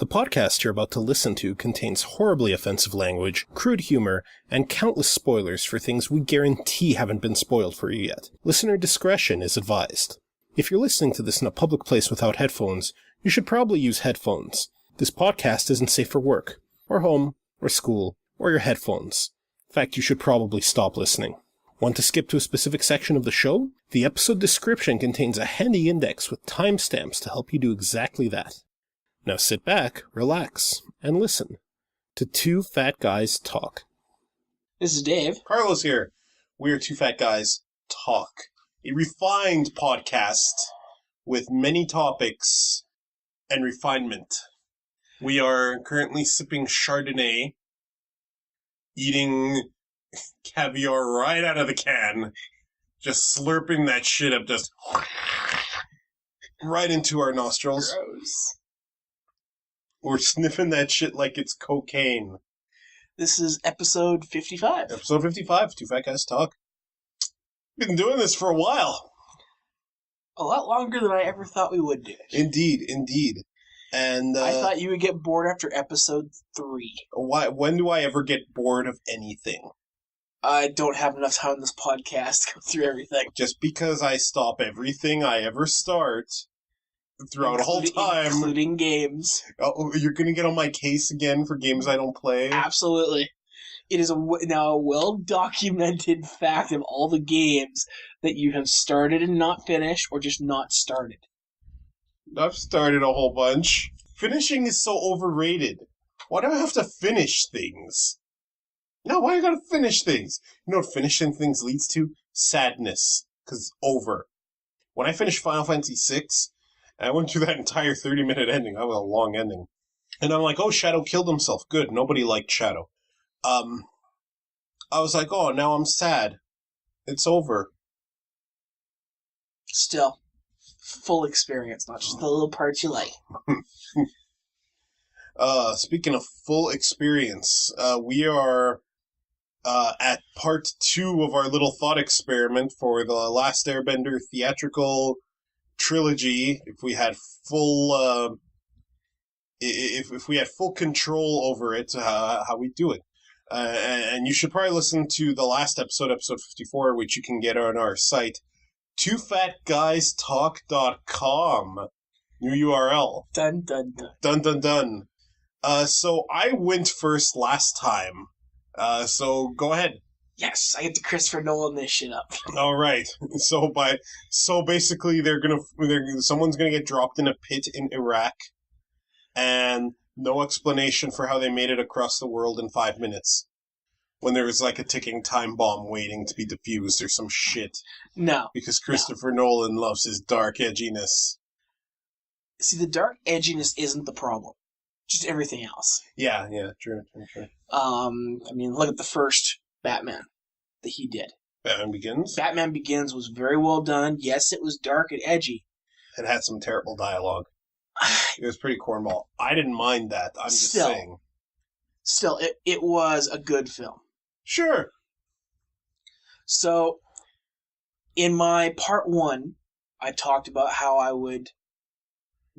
The podcast you're about to listen to contains horribly offensive language, crude humor, and countless spoilers for things we guarantee haven't been spoiled for you yet. Listener discretion is advised. If you're listening to this in a public place without headphones, you should probably use headphones. This podcast isn't safe for work, or home, or school, or your headphones. In fact, you should probably stop listening. Want to skip to a specific section of the show? The episode description contains a handy index with timestamps to help you do exactly that. Now sit back, relax, and listen to Two Fat Guys Talk. This is Dave. Carlos here. We're Two Fat Guys Talk, a refined podcast with many topics and refinement. We are currently sipping Chardonnay, eating caviar right out of the can, just slurping that shit up just right into our nostrils. Gross. We're sniffing that shit like it's cocaine. This is episode 55. Episode 55, Two Fat Guys Talk. Been doing this for a while. A lot longer than I ever thought we would do. Indeed. And I thought you would get bored after episode 3. When do I ever get bored of anything? I don't have enough time in this podcast to go through everything. Just because I stop everything I ever start throughout a whole time. Including games. Oh, you're going to get on my case again for games I don't play? Absolutely. It is now a well-documented fact of all the games that you have started and not finished, or just not started. I've started a whole bunch. Finishing is so overrated. Why do I have to finish things? No, why do I gotta finish things? You know what finishing things leads to? Sadness. Because it's over. When I finished Final Fantasy VI, I went through that entire 30-minute ending. That was a long ending. And I'm like, oh, Shadow killed himself. Good. Nobody liked Shadow. I was like, oh, now I'm sad. It's over. Still, full experience, not just the little parts you like. Speaking of full experience, we are at part 2 of our little thought experiment for the Last Airbender theatrical trilogy. If we had full, if we had full control over it, how we do it. And you should probably listen to the last episode, episode 54, which you can get on our site, twofatguystalk.com. New URL. Dun, dun, dun. Dun, dun, dun. So I went first last time. So go ahead. Yes, I get to Christopher Nolan this shit up. All right. So basically, someone's gonna get dropped in a pit in Iraq, and no explanation for how they made it across the world in 5 minutes, when there was like a ticking time bomb waiting to be defused or some shit. No. Because Christopher Nolan loves his dark edginess. See, the dark edginess isn't the problem. Just everything else. Yeah, true. I mean, look at the first Batman that he did. Batman Begins? Batman Begins was very well done. Yes, it was dark and edgy. It had some terrible dialogue. It was pretty cornball. I didn't mind that. I'm just saying. Still, it was a good film. Sure. So, in my part 1, I talked about how I would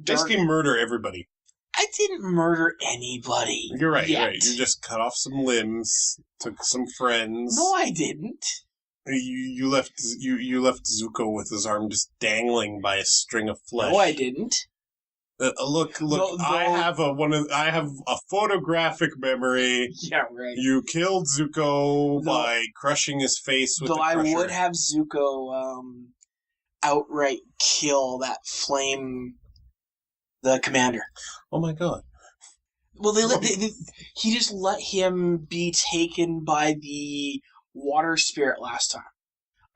basically murder everybody. I didn't murder anybody. You're right. Yet. You're right. You just cut off some limbs, took some friends. No, I didn't. You left Zuko with his arm just dangling by a string of flesh. No, I didn't. Look! I have a photographic memory. Yeah, right. You killed Zuko by crushing his face with the crusher. I would have Zuko outright kill that flame, the commander. Oh my god! Well, he just let him be taken by the water spirit last time.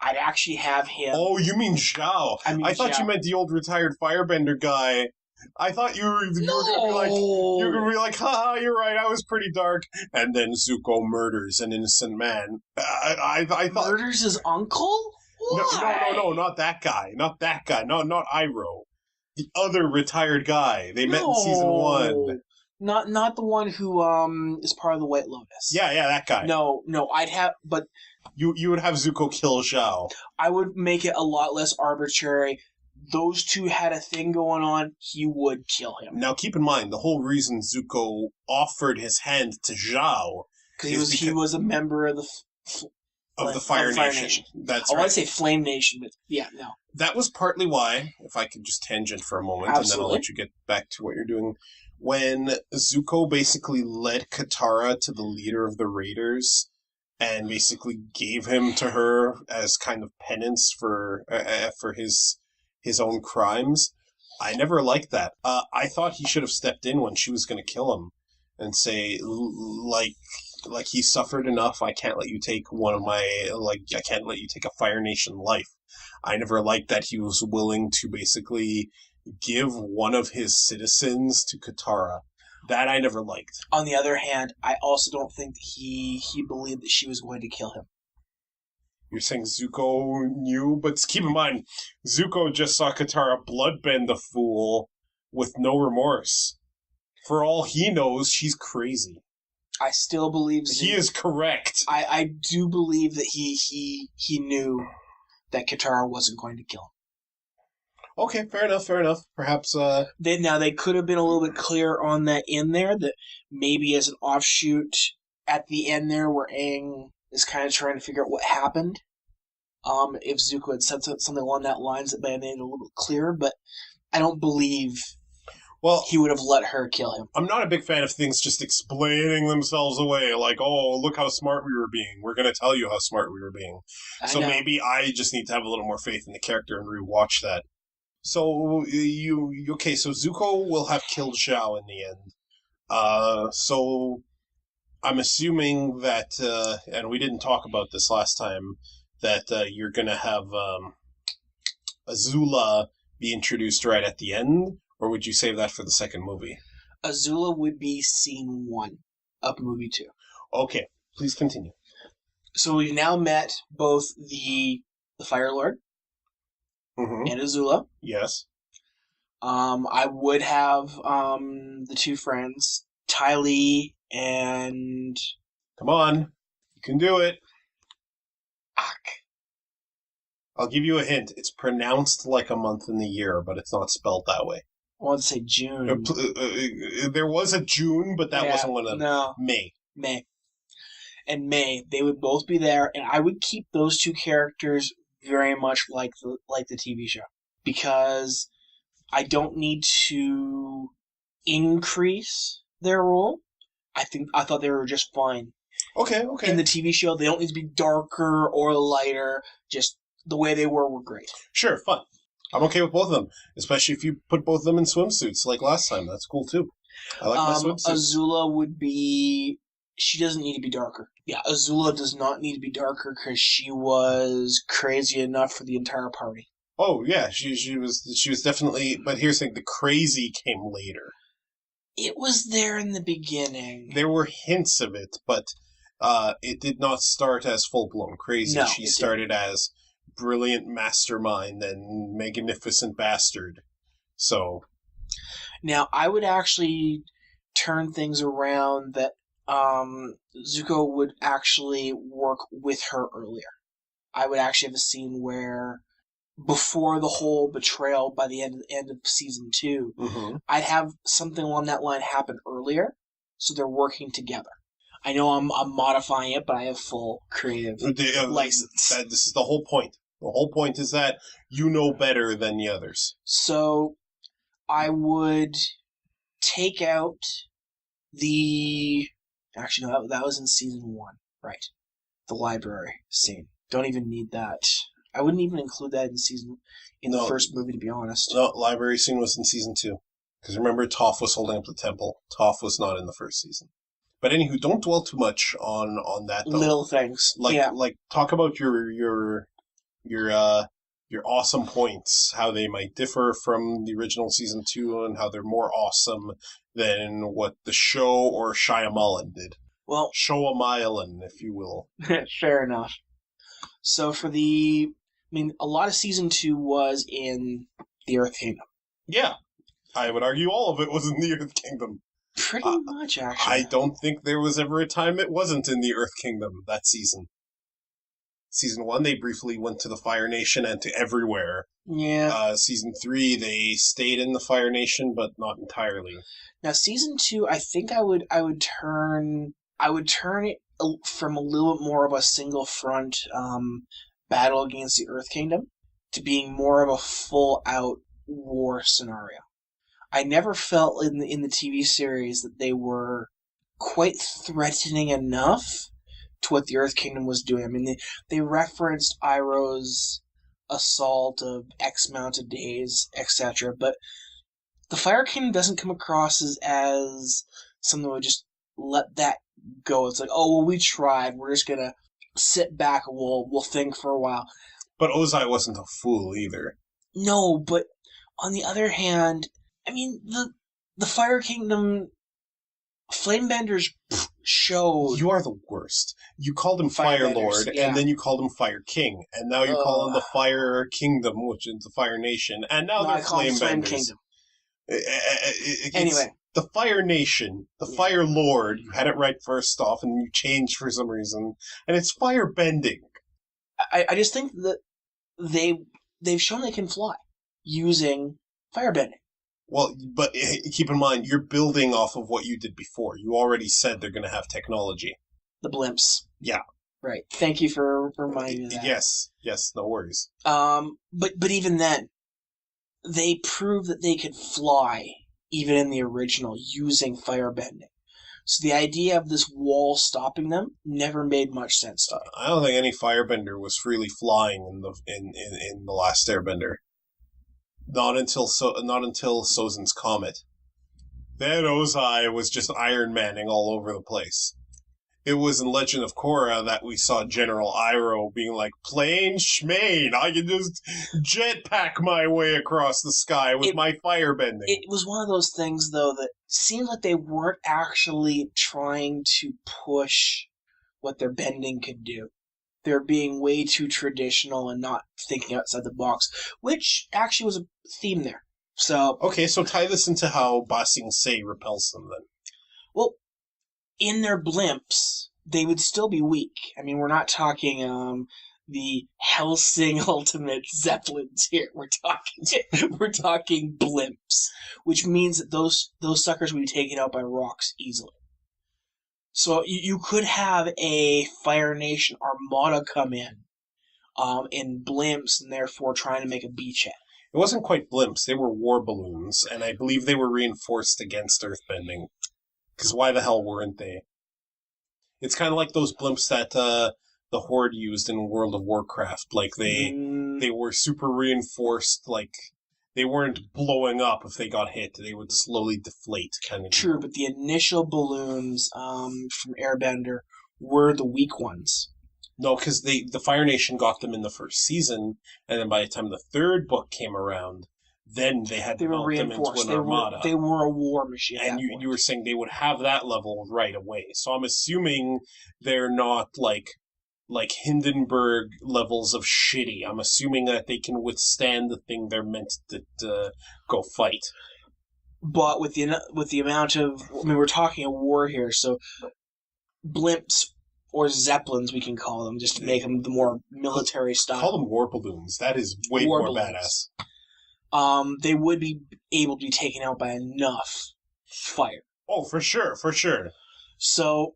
I'd actually have him. Oh, you mean Zhao? I thought you meant the old retired firebender guy. I thought you were gonna be like, haha, you're right, I was pretty dark. And then Zuko murders an innocent man. I thought murders his uncle? Why? No, not that guy. Not Iroh. The other retired guy. They met in season 1. Not the one who is part of the White Lotus. Yeah, that guy. No, I'd have, but you would have Zuko kill Zhao. I would make it a lot less arbitrary. those two had a thing going on, he would kill him. Now, keep in mind, the whole reason Zuko offered his hand to Zhao because he was a member of the Fire Nation. That's I right. want to say Flame Nation, but yeah, no. That was partly why, if I could just tangent for a moment, Absolutely. and then I'll let you get back to what you're doing. When Zuko basically led Katara to the leader of the Raiders and basically gave him to her as kind of penance for his own crimes, I never liked that. I thought he should have stepped in when she was going to kill him and say, like he suffered enough. I can't let you take I can't let you take a Fire Nation life. I never liked that he was willing to basically give one of his citizens to Katara. That I never liked. On the other hand, I also don't think that he believed that she was going to kill him. You're saying Zuko knew, but keep in mind, Zuko just saw Katara bloodbend the fool with no remorse. For all he knows, she's crazy. I still believe he is correct. I do believe that he knew that Katara wasn't going to kill him. Okay, fair enough. Perhaps they could have been a little bit clearer on that in there, that maybe as an offshoot at the end there where Aang is kind of trying to figure out what happened. If Zuko had said something along that lines, that may have made it a little bit clearer, but I don't believe he would have let her kill him. I'm not a big fan of things just explaining themselves away, like, oh, look how smart we were being. We're going to tell you how smart we were being. So maybe I just need to have a little more faith in the character and rewatch that. So, so Zuko will have killed Zhao in the end. So I'm assuming that, and we didn't talk about this last time, that you're going to have Azula be introduced right at the end, or would you save that for the second movie? Azula would be scene 1 of movie 2. Okay, please continue. So we've now met both the Fire Lord and Azula. Yes. I would have the two friends, Ty Lee and... Come on, you can do it. Ak. I'll give you a hint. It's pronounced like a month in the year, but it's not spelled that way. I want to say June. There was a June, but that wasn't one of them. No. May. And May, they would both be there, and I would keep those two characters very much like the TV show, because I don't need to increase their role. I thought they were just fine. Okay. In the TV show, they don't need to be darker or lighter. Just the way they were great. Sure, fun. I'm okay with both of them, especially if you put both of them in swimsuits like last time. That's cool too. I like my swimsuits. Azula would be... She doesn't need to be darker. Yeah, Azula does not need to be darker because she was crazy enough for the entire party. Oh yeah, she was definitely. But here's the thing: the crazy came later. It was there in the beginning. There were hints of it, but it did not start as full blown crazy. No, she started as brilliant mastermind and magnificent bastard. So now I would actually turn things around that. Zuko would actually work with her earlier. I would actually have a scene where, before the whole betrayal by the end of season 2, I'd have something along that line happen earlier, so they're working together. I know I'm modifying it, but I have full creative license. This is the whole point. The whole point is that you know better than the others. So, I would take out the... Actually, no, that was in season 1. Right. The library scene. Don't even need that. I wouldn't even include that in the first movie, to be honest. No, library scene was in season 2. Because remember, Toph was holding up the temple. Toph was not in the first season. But anywho, don't dwell too much on that, though. Little things. Like talk about your awesome points, how they might differ from the original season 2, and how they're more awesome than what the show or Shyamalan did. Well, Shyamalan, if you will. Fair enough. So a lot of season 2 was in the Earth Kingdom. Yeah, I would argue all of it was in the Earth Kingdom. Pretty much, actually. I don't think there was ever a time it wasn't in the Earth Kingdom that season. Season 1, they briefly went to the Fire Nation and to everywhere. Yeah. Season 3, they stayed in the Fire Nation, but not entirely. Now season 2, I think I would turn it from a little bit more of a single front battle against the Earth Kingdom to being more of a full out war scenario. I never felt in the TV series that they were quite threatening enough to what the Earth Kingdom was doing. I mean, they referenced Iroh's assault of X amount of days, etc. But the Fire Kingdom doesn't come across as something that would just let that go. It's like, oh well, we tried. We're just gonna sit back and we'll think for a while. But Ozai wasn't a fool either. No, but on the other hand, I mean the Fire Kingdom Flamebenders showed. You are the worst. You called him Fire Lord, yeah. and then you called him Fire King, and now you call him the Fire Kingdom, which is the Fire Nation, and now they're Flamebenders. Kingdom. Anyway, the Fire Nation, the Fire Lord. You had it right first off, and you changed for some reason, and it's fire bending. I just think that they've shown they can fly using firebending. Well, but keep in mind, you're building off of what you did before. You already said they're going to have technology. The blimps. Yeah. Right. Thank you for reminding me of that. Yes, no worries. But even then, they proved that they could fly, even in the original, using firebending. So the idea of this wall stopping them never made much sense to me. I don't think any firebender was freely flying in the Last Airbender. Not until Sozin's Comet. Then Ozai was just Iron Manning all over the place. It was in Legend of Korra that we saw General Iroh being like, plain schmain, I can just jetpack my way across the sky with my firebending. It was one of those things, though, that seemed like they weren't actually trying to push what their bending could do. They're being way too traditional and not thinking outside the box, which actually was a theme there. So okay, so tie this into how Ba Sing Se repels them then. Well, in their blimps, they would still be weak. I mean, we're not talking the Helsing Ultimate Zeppelins here. We're talking blimps, which means that those suckers would be taken out by rocks easily. So you could have a Fire Nation armada come in blimps, and therefore trying to make a beachhead. It wasn't quite blimps; they were war balloons, and I believe they were reinforced against earthbending. Because why the hell weren't they? It's kind of like those blimps that the Horde used in World of Warcraft. Like they were super reinforced. Like they weren't blowing up if they got hit; they would slowly deflate, kind of. True, but the initial balloons from Airbender were the weak ones. No, because the Fire Nation got them in the first season, and then by the time the third book came around, then they had developed them into an armada. They were a war machine. And you were saying they would have that level right away. So I'm assuming they're not like Hindenburg levels of shitty. I'm assuming that they can withstand the thing they're meant to go fight. But with the amount of, I mean, we're talking a war here, so blimps or zeppelins, we can call them, just to make them the more military style. Call them war balloons. That is way more badass. They would be able to be taken out by enough fire. Oh, for sure. So,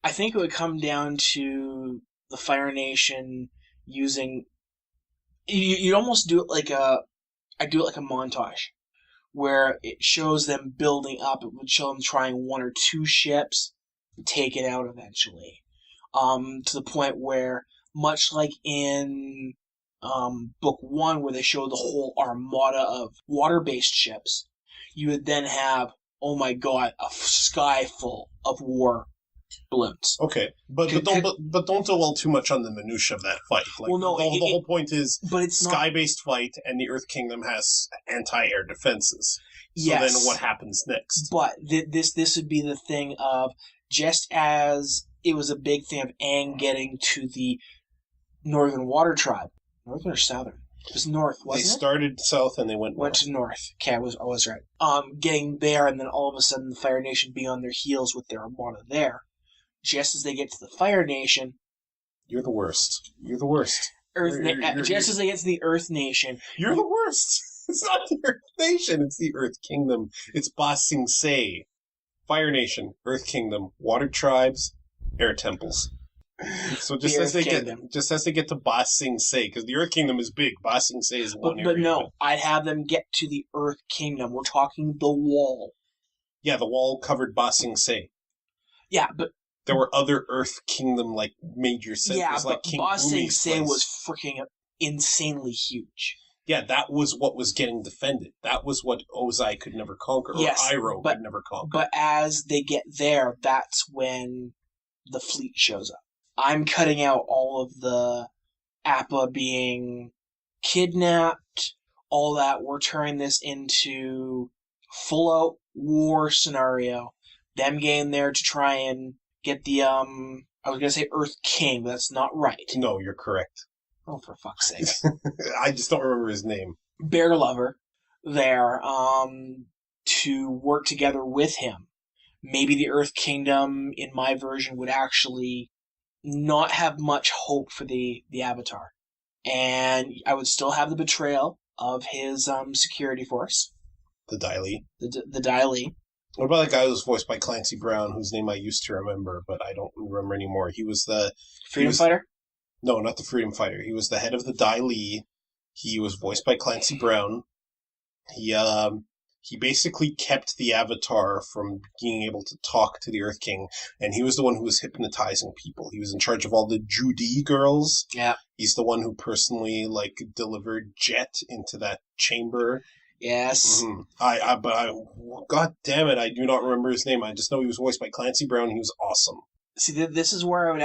I think it would come down to the Fire Nation using. You'd almost do it like a montage, where it shows them building up. It would show them trying one or two ships, take it out eventually, to the point where, much like in book 1, where they showed the whole armada of water-based ships, you would then have, oh my god, a sky full of war balloons. Okay, but don't dwell too much on the minutia of that fight. Like, well, no, the whole point is, but it's sky-based fight, and the Earth Kingdom has anti-air defenses. So yes. Then what happens next? But this would be the thing of, just as it was a big thing of Aang getting to the Northern Water Tribe. Northern or Southern? It was North, wasn't it? They started south and they went north. To North. Okay, I was right. Getting there, and then all of a sudden the Fire Nation be on their heels with their armada there. Just as they get to the Fire Nation... You're the worst. Just as they get to the Earth Nation, You're the worst. It's not the Earth Nation. It's the Earth Kingdom. It's Ba Sing Se. Fire Nation, Earth Kingdom, Water Tribes, Air Temples. So just as they get to Ba Sing Se, because the Earth Kingdom is big. Ba Sing Se is one area. But no, I'd have them get to the Earth Kingdom. We're talking the Wall. Yeah, the Wall covered Ba Sing Se. Yeah, but there were other Earth Kingdom like major centers, yeah, like but King Ba Sing Se place. was freaking insanely huge. Yeah, that was what was getting defended. That was what Ozai could never conquer, or Iroh could never conquer. But as they get there, that's when the fleet shows up. I'm cutting out all of the Appa being kidnapped, all that. We're turning this into full-out war scenario. Them getting there to try and get the, I was going to say Earth King, but that's not right. No, you're correct. Oh, for fuck's sake. I just don't remember his name. Bear Lover there, to work together with him. Maybe the Earth Kingdom, in my version, would actually not have much hope for the Avatar. And I would still have the betrayal of his security force. The Dai Li. The Dai Li. What about that guy who was voiced by Clancy Brown, whose name I used to remember, but I don't remember anymore? He was the... Freedom Fighter? No, not the Freedom Fighter. He was the head of the Dai Li. He was voiced by Clancy Brown. He basically kept the Avatar from being able to talk to the Earth King, and he was the one who was hypnotizing people. He was in charge of all the Judy girls. Yeah. He's the one who personally, delivered Jet into that chamber. Yes. Mm-hmm. God damn it, I do not remember his name. I just know he was voiced by Clancy Brown. He was awesome. See, this is where I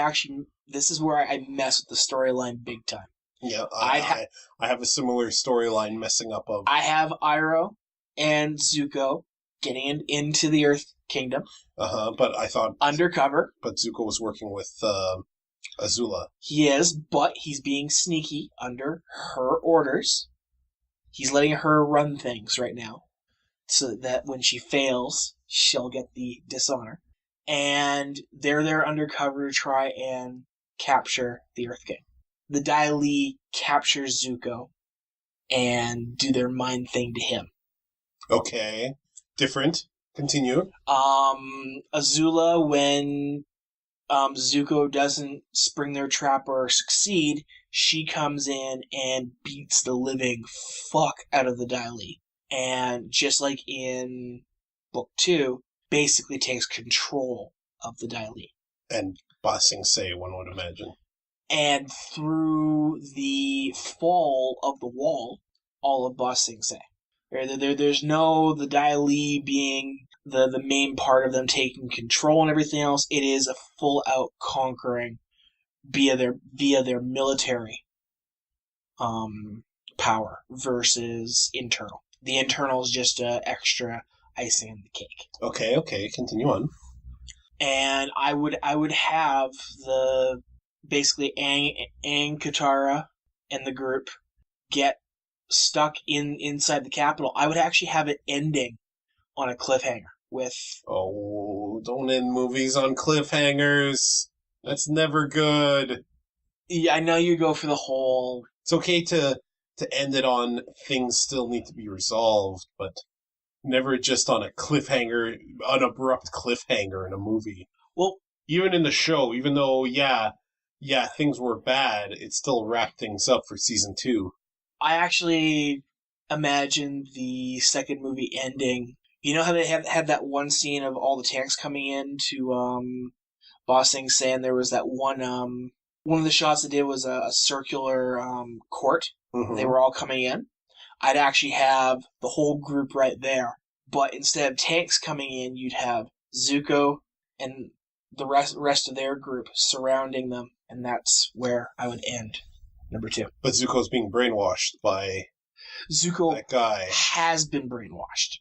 mess with the storyline big time. Yeah, I have a similar storyline messing up of... I have Iroh and Zuko getting into the Earth Kingdom. But I thought... undercover. But Zuko was working with Azula. He is, but he's being sneaky under her orders. He's letting her run things right now, so that when she fails, she'll get the dishonor. And they're there undercover to try and capture the Earth King. The Dai Li capture Zuko and do their mind thing to him. Okay. Different. Continue. Azula, when Zuko doesn't spring their trap or succeed, she comes in and beats the living fuck out of the Dai Li. And just like in Book 2, basically takes control of the Dai Li. And Ba Sing Se, one would imagine. And through the fall of the wall, all of Ba Sing Se. There's no the Dai Li being the main part of them taking control and everything else. It is a full out conquering via their military power versus internal. The internal is just extra icing on the cake. Okay, continue on. And I would have the basically Aang, Katara, and the group get stuck inside the capital. I would actually have it ending on a cliffhanger with... Oh, don't end movies on cliffhangers. That's never good. Yeah, I know you go for the whole... It's okay to end it on things still need to be resolved, but never just on a cliffhanger, an abrupt cliffhanger in a movie. Well, even in the show, even though, yeah, things were bad, it still wrapped things up for season 2. I actually imagine the second movie ending. You know how they had that one scene of all the tanks coming in to Ba Sing Se, and there was that one of the shots they did was a circular court. Mm-hmm. They were all coming in. I'd actually have the whole group right there, but instead of tanks coming in, you'd have Zuko and the rest of their group surrounding them, and that's where I would end number 2. But Zuko's being brainwashed by Zuko that guy. Has been brainwashed,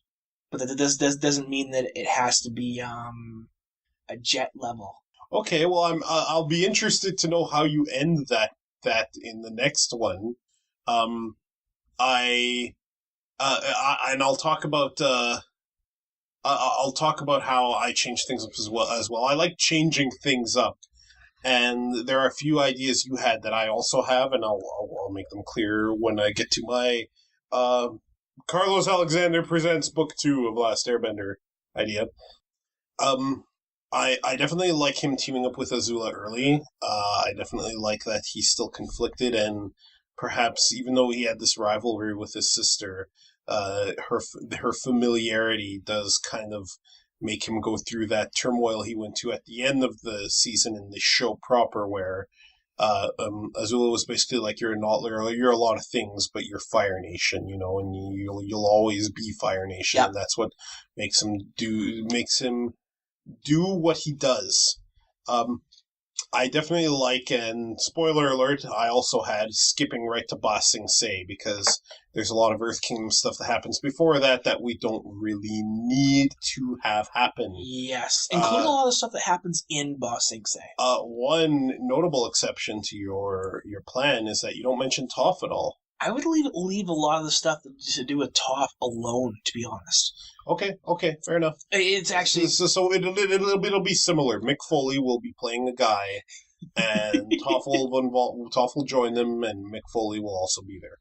but that doesn't mean that it has to be a jet level. Okay, well, I'll be interested to know how you end that in the next one. And I'll talk about how I change things up as well. I like changing things up. And there are a few ideas you had that I also have, and I'll make them clear when I get to my Carlos Alexander Presents Book 2 of Last Airbender idea. I definitely like him teaming up with Azula early. I definitely like that he's still conflicted, and perhaps even though he had this rivalry with his sister, her familiarity does kind of make him go through that turmoil he went to at the end of the season in the show proper, where Azula was basically like, you're a lot of things, but you're Fire Nation, and you'll always be Fire Nation, and that's what makes him do what he does. I definitely like, and spoiler alert, I also had skipping right to Ba Sing Se, because there's a lot of Earth Kingdom stuff that happens before that we don't really need to have happen. Yes, including a lot of the stuff that happens in Ba Sing Se. One notable exception to your plan is that you don't mention Toph at all. I would leave a lot of the stuff to do with Toph alone, to be honest. Okay, fair enough. It's actually so it'll be similar. Mick Foley will be playing a guy, and Toph will join them, and Mick Foley will also be there.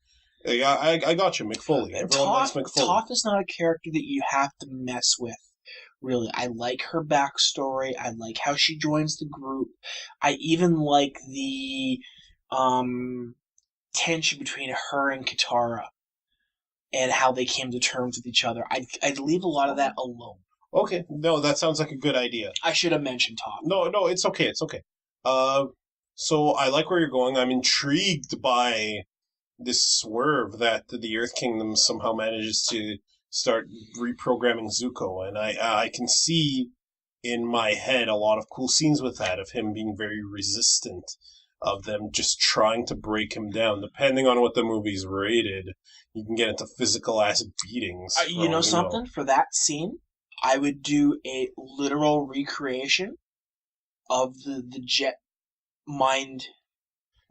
Yeah, I got you, Mick Foley. Everyone likes Mick Foley. Toph is not a character that you have to mess with. Really, I like her backstory. I like how she joins the group. I even like the tension between her and Katara and how they came to terms with each other. I'd leave a lot of that alone. Okay, no, that sounds like a good idea. I should have mentioned Toph. No, it's okay. So I like where you're going. I'm intrigued by this swerve that the Earth Kingdom somehow manages to start reprogramming Zuko, and I can see in my head a lot of cool scenes with that, of him being very resistant, of them just trying to break him down. Depending on what the movie's rated, you can get into physical ass beatings. You know something? For that scene, I would do a literal recreation of the jet mind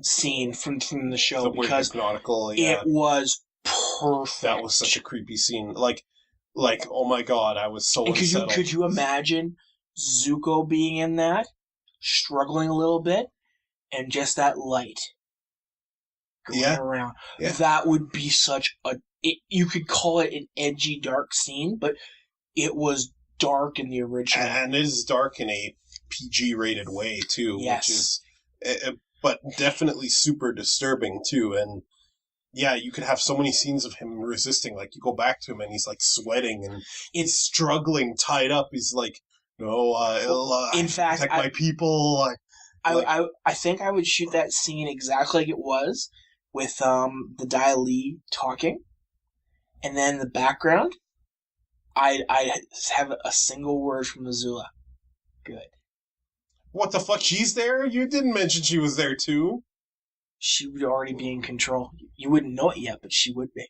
scene from the show, because it was perfect. That was such a creepy scene. Like, oh my god, I was so unsettled. Could you imagine Zuko being in that, struggling a little bit, and just that light going around? Yeah. That would be such you could call it an edgy, dark scene, but it was dark in the original. And it is dark in a PG-rated way, too. Yes. Which is, but definitely super disturbing, too. And yeah, you could have so many scenes of him resisting. Like, you go back to him and he's like sweating and he's struggling, tied up. He's like, no, in fact, protect my people. I think I would shoot that scene exactly like it was, with the Dai Li talking, and then in the background, I'd have a single word from Azula. Good. What the fuck? She's there? You didn't mention she was there too. She would already be in control. You wouldn't know it yet, but she would be.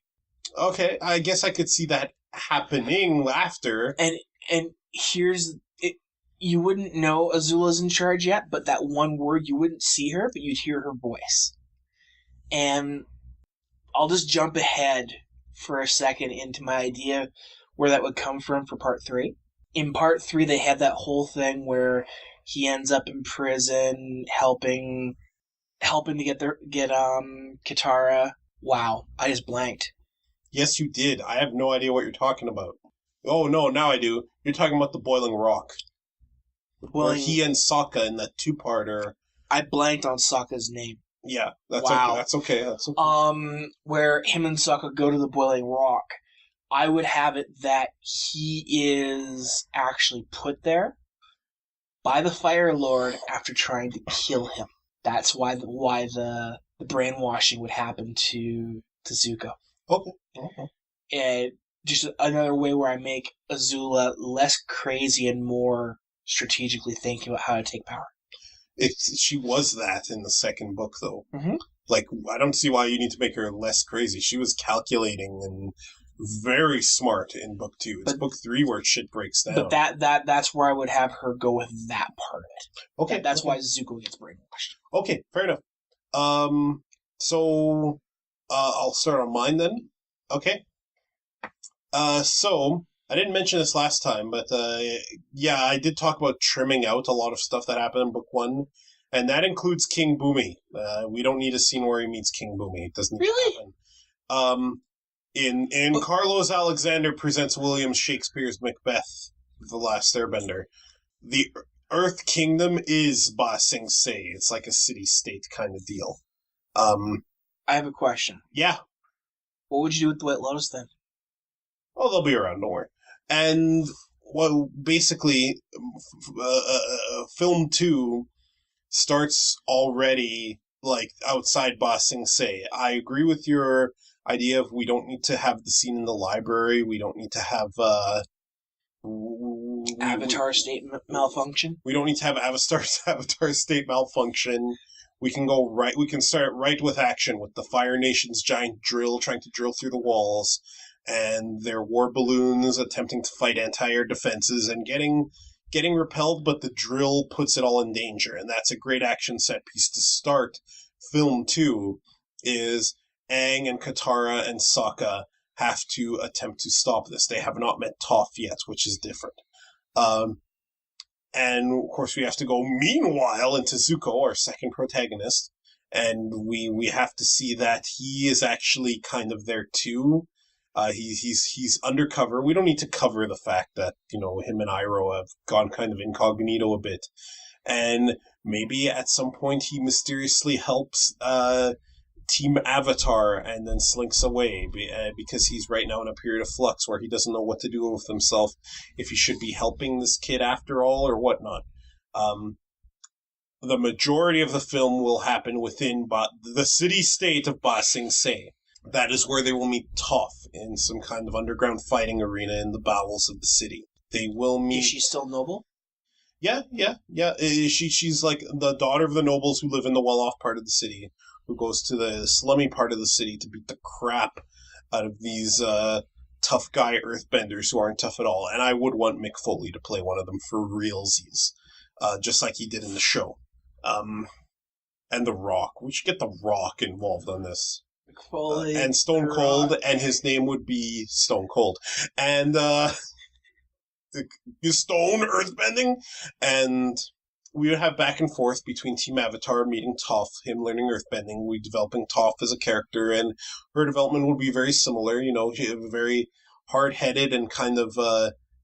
Okay, I guess I could see that happening after. And here's it. You wouldn't know Azula's in charge yet, but that one word, you wouldn't see her, but you'd hear her voice. And I'll just jump ahead for a second into my idea where that would come from for part 3. In part 3, they had that whole thing where he ends up in prison helping to get Katara. Wow, I just blanked. Yes, you did. I have no idea what you're talking about. Oh no, now I do. You're talking about the Boiling Rock. Where he and Sokka in that 2-parter. I blanked on Sokka's name. Yeah, that's okay. Where him and Sokka go to the Boiling Rock. I would have it that he is actually put there by the Fire Lord after trying to kill him. That's why the brainwashing would happen to Zuko. Okay. And just another way where I make Azula less crazy and more strategically thinking about how to take power. She was that in the second book, though. Mm-hmm. Like, I don't see why you need to make her less crazy. She was calculating and very smart in book 2. It's book 3 where shit breaks down. But that's where I would have her go with that part of it. Okay. That's why Zuko gets brainwashed. Okay, fair enough. So I'll start on mine then. Okay. So I didn't mention this last time, but yeah, I did talk about trimming out a lot of stuff that happened in book 1. And that includes King Boomy. We don't need a scene where he meets King Boomy. It doesn't need to happen. In Carlos Alexander Presents William Shakespeare's Macbeth, The Last Airbender, the Earth Kingdom is Ba Sing Se. It's like a city-state kind of deal. I have a question. Yeah. What would you do with the White Lotus then? Oh, they'll be around, don't worry. And, well, basically, film 2 starts already, like, outside Ba Sing Se. I agree with your idea of we don't need to have the scene in the library. We don't need to have, Avatar state malfunction? We don't need to have Avatar state malfunction. We can go right. We can start right with action with the Fire Nation's giant drill trying to drill through the walls, and their war balloons attempting to fight anti-air defenses and getting repelled, but the drill puts it all in danger, and that's a great action set piece to start. Film 2 is Aang and Katara and Sokka have to attempt to stop this. They have not met Toph yet, which is different. And, of course, we have to go, meanwhile, into Zuko, our second protagonist, and we have to see that he is actually kind of there, too. He's undercover. We don't need to cover the fact that, him and Iroh have gone kind of incognito a bit. And maybe at some point he mysteriously helps Team Avatar and then slinks away because he's right now in a period of flux where he doesn't know what to do with himself, if he should be helping this kid after all or whatnot. The majority of the film will happen within the city-state of Ba Sing Se. That is where they will meet Toph in some kind of underground fighting arena in the bowels of the city. They will meet... Is she still noble? Yeah. She's like the daughter of the nobles who live in the well-off part of the city, who goes to the slummy part of the city to beat the crap out of these tough guy earthbenders who aren't tough at all. And I would want Mick Foley to play one of them for realsies, just like he did in the show. And The Rock. We should get The Rock involved on this. Mick Foley. And Stone Cold, and his name would be Stone Cold. And Stone Earthbending, and we would have back and forth between Team Avatar meeting Toph, him learning earthbending, we developing Toph as a character, and her development would be very similar. She was very hard-headed and kind of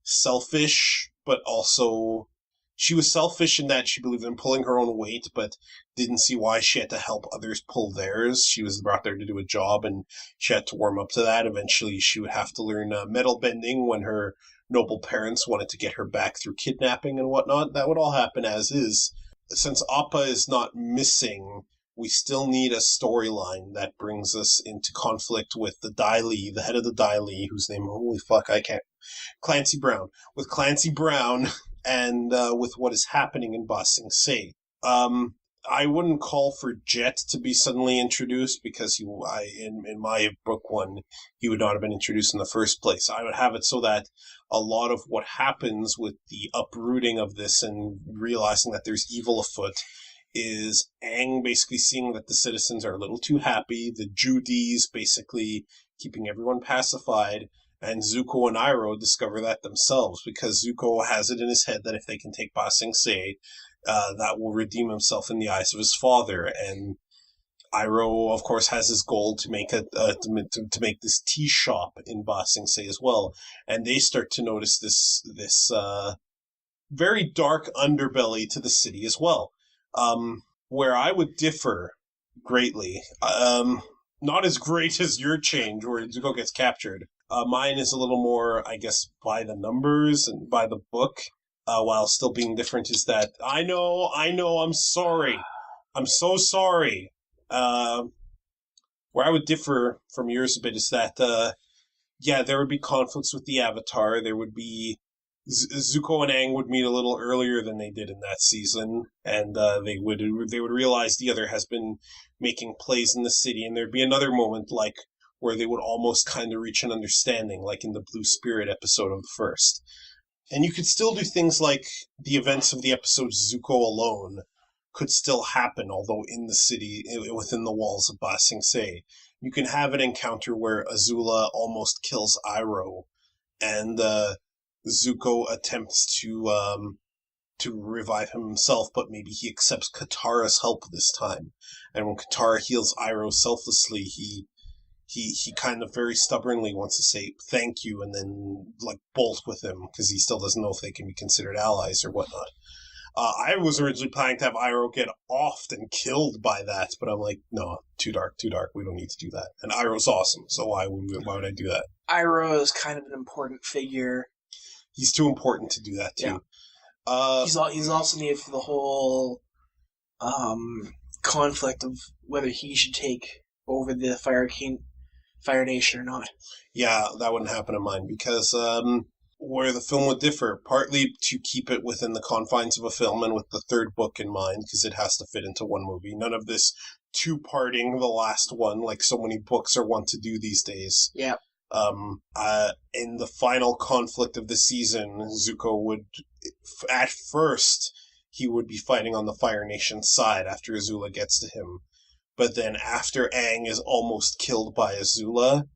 selfish, but also she was selfish in that she believed in pulling her own weight, but didn't see why she had to help others pull theirs. She was brought there to do a job, and she had to warm up to that. Eventually, she would have to learn metal bending when her noble parents wanted to get her back through kidnapping and whatnot. That would all happen as is. Since Appa is not missing, we still need a storyline that brings us into conflict with the Dai Li, the head of the Dai Li, whose name, holy fuck, I can't... Clancy Brown. With Clancy Brown and with what is happening in Ba Sing Se. I wouldn't call for Jet to be suddenly introduced because in my book one, he would not have been introduced in the first place. I would have it so that a lot of what happens with the uprooting of this and realizing that there's evil afoot is Aang basically seeing that the citizens are a little too happy, the Judies basically keeping everyone pacified, and Zuko and Iroh discover that themselves because Zuko has it in his head that if they can take Ba Sing Se, that will redeem himself in the eyes of his father. And Iroh, of course, has his goal to make to make this tea shop in Ba Sing Se as well. And they start to notice this very dark underbelly to the city as well. Where I would differ greatly, not as great as your change where Zuko gets captured. Mine is a little more, I guess, by the numbers and by the book, while still being different, is that I know, I'm sorry. I'm so sorry. Where I would differ from yours a bit is that, there would be conflicts with the Avatar. There would be Zuko and Aang would meet a little earlier than they did in that season, and they would realize the other has been making plays in the city, and there'd be another moment like where they would almost kind of reach an understanding, like in the Blue Spirit episode of the first. And you could still do things like the events of the episode Zuko Alone could still happen, although in the city, within the walls of Ba Sing Se. You can have an encounter where Azula almost kills Iroh, and Zuko attempts to to revive him himself, but maybe he accepts Katara's help this time. And when Katara heals Iroh selflessly, he kind of very stubbornly wants to say thank you and then, like, bolt with him, because he still doesn't know if they can be considered allies or whatnot. I was originally planning to have Iroh get offed and killed by that, but I'm like, no, too dark, we don't need to do that. And Iroh's awesome, so why would I do that? Iroh is kind of an important figure. He's too important to do that, too. Yeah. He's also needed for the whole conflict of whether he should take over the Fire Nation or not. Yeah, that wouldn't happen in mine, because where the film would differ, partly to keep it within the confines of a film and with the third book in mind, because it has to fit into one movie. None of this two-parting the last one, like so many books are wont to do these days. Yeah. In the final conflict of the season, Zuko would, at first, he would be fighting on the Fire Nation's side after Azula gets to him. But then after Aang is almost killed by Azula,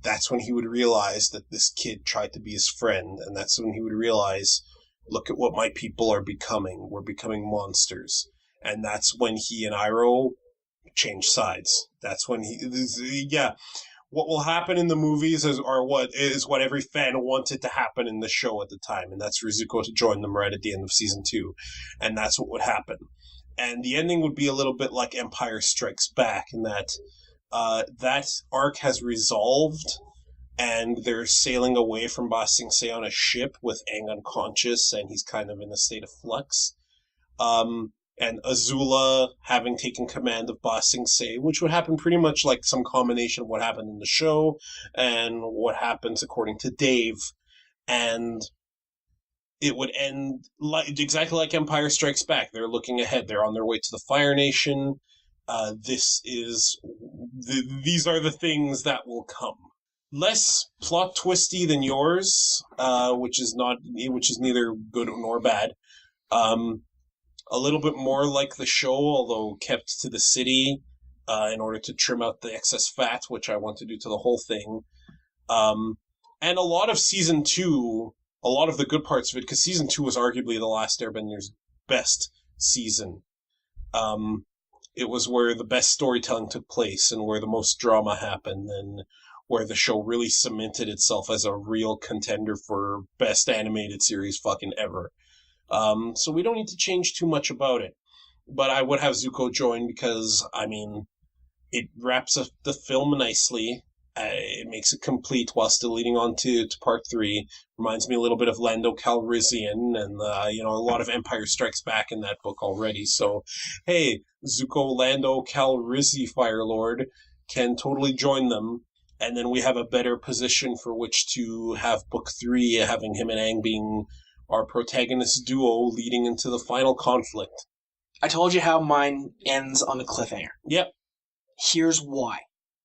that's when he would realize that this kid tried to be his friend, and that's when he would realize, look at what my people are becoming. We're becoming monsters. And that's when he and Iroh change sides. That's when what will happen in the movies is what every fan wanted to happen in the show at the time, and that's for Zuko to join them right at the end of season 2. And that's what would happen. And the ending would be a little bit like Empire Strikes Back, in that that arc has resolved, and they're sailing away from Ba Sing Se on a ship with Aang unconscious, and he's kind of in a state of flux. And Azula having taken command of Ba Sing Se, which would happen pretty much like some combination of what happened in the show and what happens according to Dave. And it would end exactly like Empire Strikes Back. They're looking ahead. They're on their way to the Fire Nation. These are the things that will come. Less plot twisty than yours, which is neither good nor bad. A little bit more like the show, although kept to the city in order to trim out the excess fat, which I want to do to the whole thing. And a lot of season 2, a lot of the good parts of it, because season 2 was arguably the last Airbender's best season. It was where the best storytelling took place and where the most drama happened and where the show really cemented itself as a real contender for best animated series fucking ever. So we don't need to change too much about it. But I would have Zuko join because, I mean, it wraps up the film nicely. It makes it complete while still leading on to part 3. Reminds me a little bit of Lando Calrissian and, a lot of Empire Strikes Back in that book already. So, hey, Zuko, Lando, Calrissian Firelord can totally join them. And then we have a better position for which to have book 3, having him and Aang being our protagonist duo leading into the final conflict. I told you how mine ends on a cliffhanger. Yep. Here's why.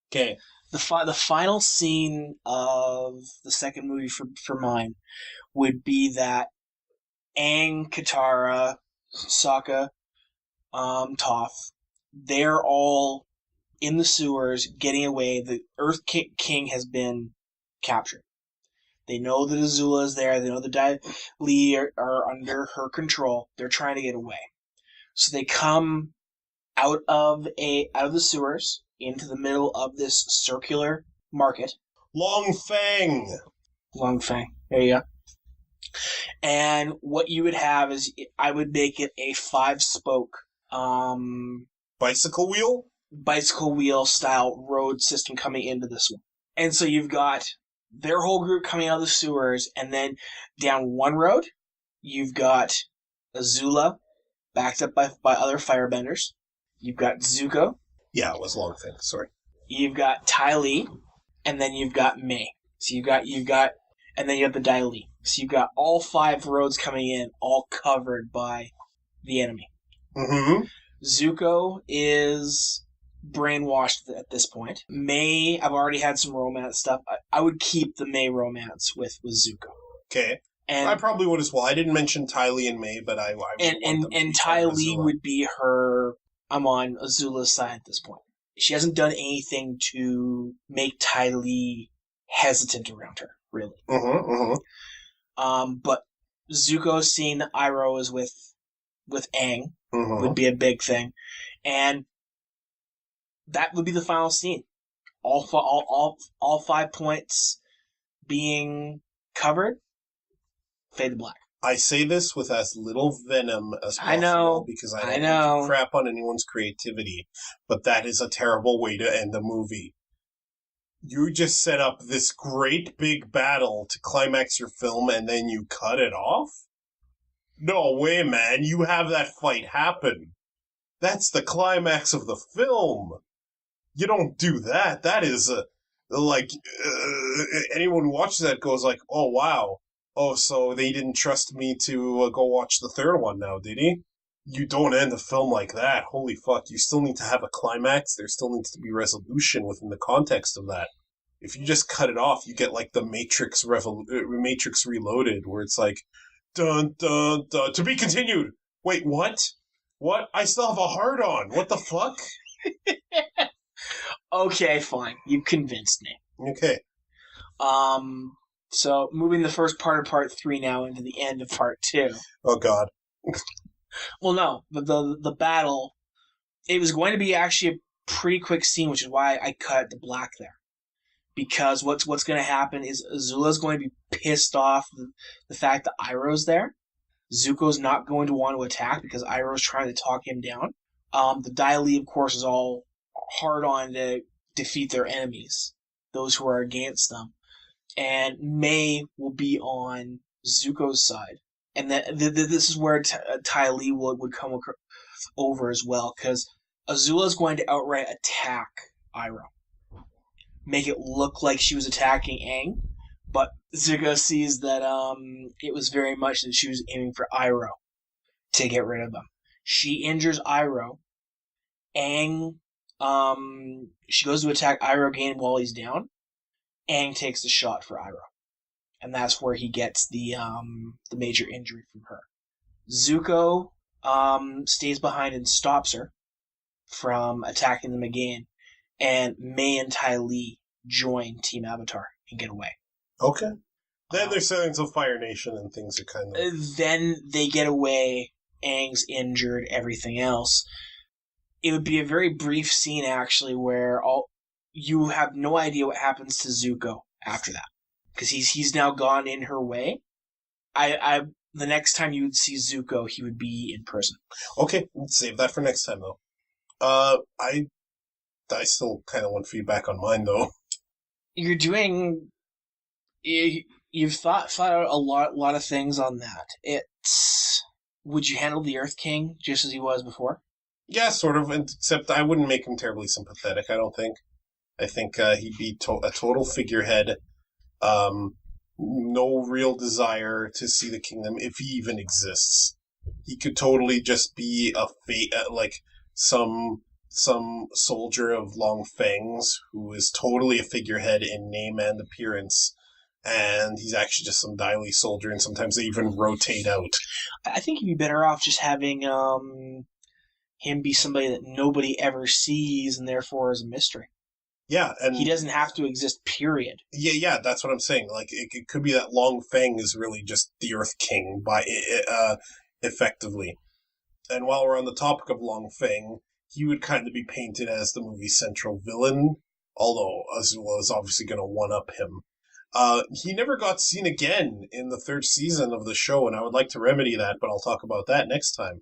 Okay. The final scene of the second movie for mine would be that Aang, Katara, Sokka, Toph, they're all in the sewers getting away. The Earth King has been captured. They know that Azula is there. They know the Dai Li are under her control. They're trying to get away. So they come out of the sewers into the middle of this circular market. Long Fang. There you go. And what you would have is, I would make it a 5-spoke bicycle wheel style road system coming into this one. And so you've got their whole group coming out of the sewers, and then down one road, you've got Azula, backed up by other firebenders. You've got Zuko. Yeah, it was Long Fang, sorry. You've got Ty Lee, and then you've got May. So you've got, and then you have the Dai Li. So you've got all 5 roads coming in, all covered by the enemy. Mm-hmm. Zuko is brainwashed at this point. May, I've already had some romance stuff. I would keep the May romance with Zuko. Okay. And I probably would as well. I didn't mention Ty Lee and May, but I and Ty Lee would be her. I'm on Azula's side at this point. She hasn't done anything to make Ty Lee hesitant around her, really. Mm-hmm, mm-hmm. But Zuko seeing that Iroh is with Aang would Mm-hmm. be a big thing, and that would be the final scene. All 5 points being covered. Fade to black. I say this with as little venom as I possible know. because I I don't like to know. crap on anyone's creativity, but that is a terrible way to end a movie. You just set up this great big battle to climax your film and then you cut it off? No way, man. You have that fight happen. That's the climax of the film. You don't do that. That is anyone who watches that goes like, oh wow. Oh, so they didn't trust me to go watch the third one now, did he? You don't end the film like that. Holy fuck. You still need to have a climax. There still needs to be resolution within the context of that. If you just cut it off, you get like the Matrix Reloaded, where it's like, dun dun dun, to be continued. Wait, what? What? I still have a heart on. What the fuck? Okay, fine. You convinced me. Okay. So moving the first part of part 3 now into the end of part 2. Oh god. Well, no, the battle. It was going to be actually a pretty quick scene, which is why I cut the black there. Because what's going to happen is Azula's going to be pissed off the fact that Iroh's there. Zuko's not going to want to attack because Iroh's trying to talk him down. The Dai Li, of course, is all hard on to defeat their enemies, those who are against them. And May will be on Zuko's side. And this is where Ty Lee would come over as well, because Azula's going to outright attack Iroh. Make it look like she was attacking Aang, but Zuko sees that it was very much that she was aiming for Iroh to get rid of him. She injures Iroh. Aang, she goes to attack Iroh again while he's down. Aang takes the shot for Iroh, and that's where he gets the major injury from her. Zuko stays behind and stops her from attacking them again, and May and Ty Lee join Team Avatar and get away. Okay. Then they're sailing to Fire Nation and things are kind of... Then they get away, Aang's injured, everything else. It would be a very brief scene, actually, where you have no idea what happens to Zuko after that. Because he's now gone in her way. The next time you would see Zuko, he would be in prison. Okay, let's save that for next time, though. I still kind of want feedback on mine, though. You're doing... You've thought out a lot of things on that. Would you handle the Earth King just as he was before? Yeah, sort of, except I wouldn't make him terribly sympathetic, I don't think. I think he'd be a total figurehead. No real desire to see the kingdom, if he even exists. He could totally just be like some soldier of long fangs who is totally a figurehead in name and appearance, and he's actually just some Dai Li soldier, and sometimes they even rotate out. I think he'd be better off just having him be somebody that nobody ever sees and therefore is a mystery. Yeah, and he doesn't have to exist, period. Yeah, that's what I'm saying. Like, it could be that Long Feng is really just the Earth King effectively. And while we're on the topic of Long Feng, he would kind of be painted as the movie's central villain, although Azula is obviously going to one-up him. He never got seen again in the third season of the show, and I would like to remedy that, but I'll talk about that next time.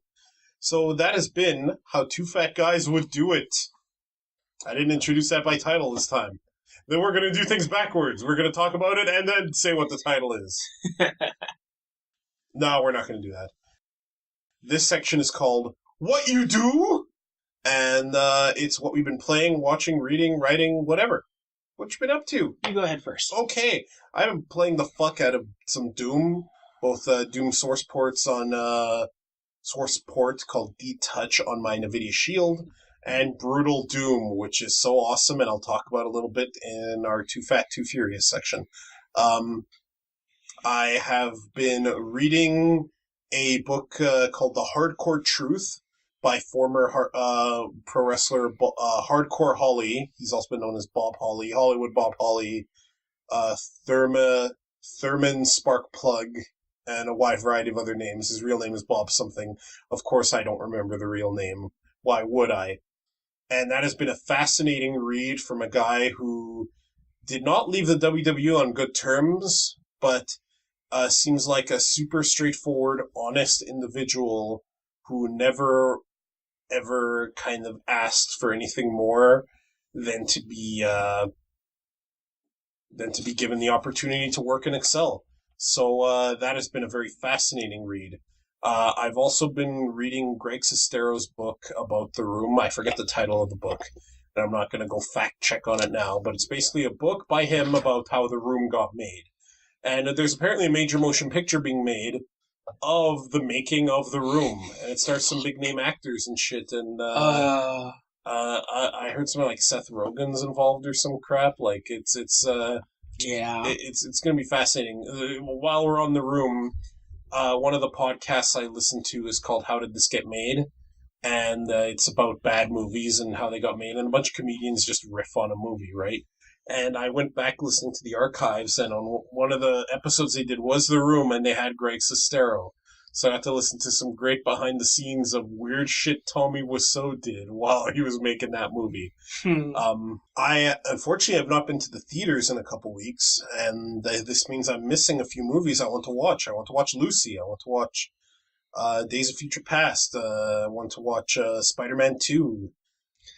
So that has been How Two Fat Guys Would Do It. I didn't introduce that by title this time. Then we're going to do things backwards. We're going to talk about it and then say what the title is. No, we're not going to do that. This section is called What You Do? And it's what we've been playing, watching, reading, writing, whatever. What you been up to? You go ahead first. Okay. I've been playing the fuck out of some Doom. Both Doom source ports on... source port called D-Touch on my NVIDIA Shield, and Brutal Doom, which is so awesome, and I'll talk about a little bit in our Too Fat, Too Furious section. I have been reading a book called The Hardcore Truth by former pro wrestler Hardcore Holly. He's also been known as Bob Holly, Hollywood Bob Holly, Thurman Sparkplug, and a wide variety of other names. His real name is Bob something. Of course, I don't remember the real name. Why would I? And that has been a fascinating read from a guy who did not leave the WWE on good terms, but seems like a super straightforward, honest individual who never, ever kind of asked for anything more than to be given the opportunity to work and excel. So that has been a very fascinating read. I've also been reading Greg Sestero's book about The Room. I forget the title of the book, and I'm not going to go fact check on it now, but it's basically a book by him about how The Room got made. And there's apparently a major motion picture being made of the making of The Room, and it stars some big name actors and shit. And I heard something like Seth Rogen's involved or some crap. Like it's going to be fascinating. While we're on The Room, one of the podcasts I listen to is called How Did This Get Made? And it's about bad movies and how they got made, and a bunch of comedians just riff on a movie, right? And I went back listening to the archives, and on one of the episodes they did was The Room, and they had Greg Sestero. So I got to listen to some great behind the scenes of weird shit Tommy Wiseau did while he was making that movie. I unfortunately have not been to the theaters in a couple weeks, and this means I'm missing a few movies I want to watch. I want to watch Lucy. I want to watch Days of Future Past. I want to watch Spider-Man 2.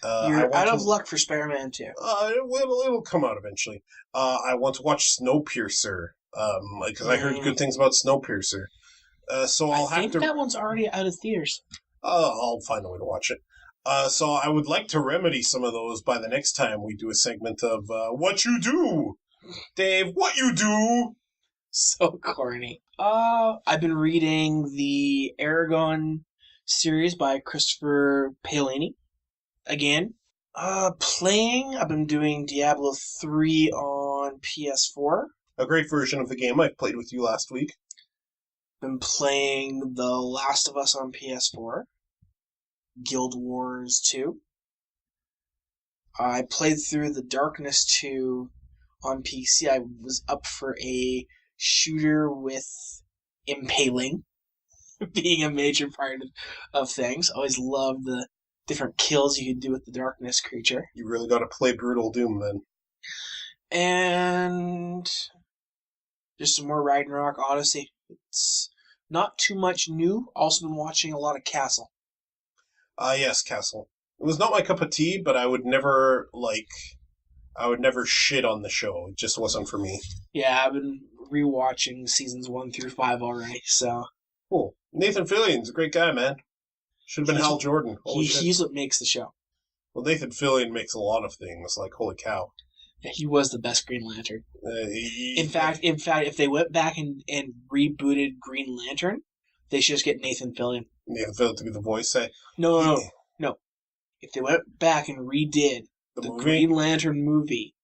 You're out of luck for Spider-Man 2. It'll come out eventually. I want to watch Snowpiercer, because I heard good things about Snowpiercer. So I think that one's already out of theaters. I'll find a way to watch it. So I would like to remedy some of those by the next time we do a segment of What You Do! Dave, what you do? So corny. I've been reading the Aragon series by Christopher Paolini. Again. Playing, I've been doing Diablo 3 on PS4. A great version of the game I played with you last week. Been playing The Last of Us on PS4. Guild Wars 2. I played through The Darkness 2 on PC. I was up for a shooter with impaling being a major part of things. Always loved the different kills you could do with the Darkness creature. You really got to play Brutal Doom then. And just some more Ragnarok Odyssey. It's not too much new. Also been watching a lot of Castle. Yes, Castle. It was not my cup of tea, but I would never shit on the show. It just wasn't for me. Yeah, I've been rewatching seasons 1 through 5 already, so. Cool. Nathan Fillion's a great guy, man. Should have been Hal Jordan. He's what makes the show. Well, Nathan Fillion makes a lot of things, like, holy cow. Yeah, he was the best Green Lantern. In fact, if they went back and rebooted Green Lantern, they should just get Nathan Fillion. Nathan Fillion to be the voice, say? No. If they went back and redid the Green Lantern movie,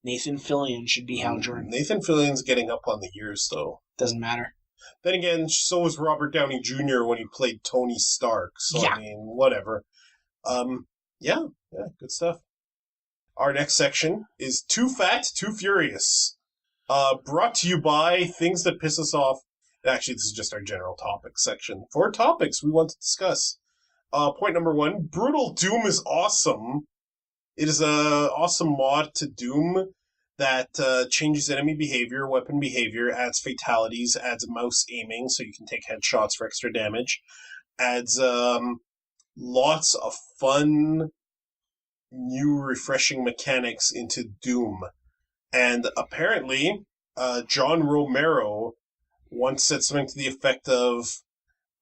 Nathan Fillion should be Hal Jordan. Nathan Fillion's getting up on the years, though. Doesn't matter. Then again, so was Robert Downey Jr. when he played Tony Stark. So, yeah. I mean, whatever. Yeah, good stuff. Our next section is Too Fat, Too Furious. Brought to you by Things That Piss Us Off. Actually, this is just our general topics section. 4 topics we want to discuss. Point number 1, Brutal Doom is awesome. It is an awesome mod to Doom that changes enemy behavior, weapon behavior, adds fatalities, adds mouse aiming so you can take headshots for extra damage, adds lots of fun, new, refreshing mechanics into Doom. And apparently, John Romero once said something to the effect of,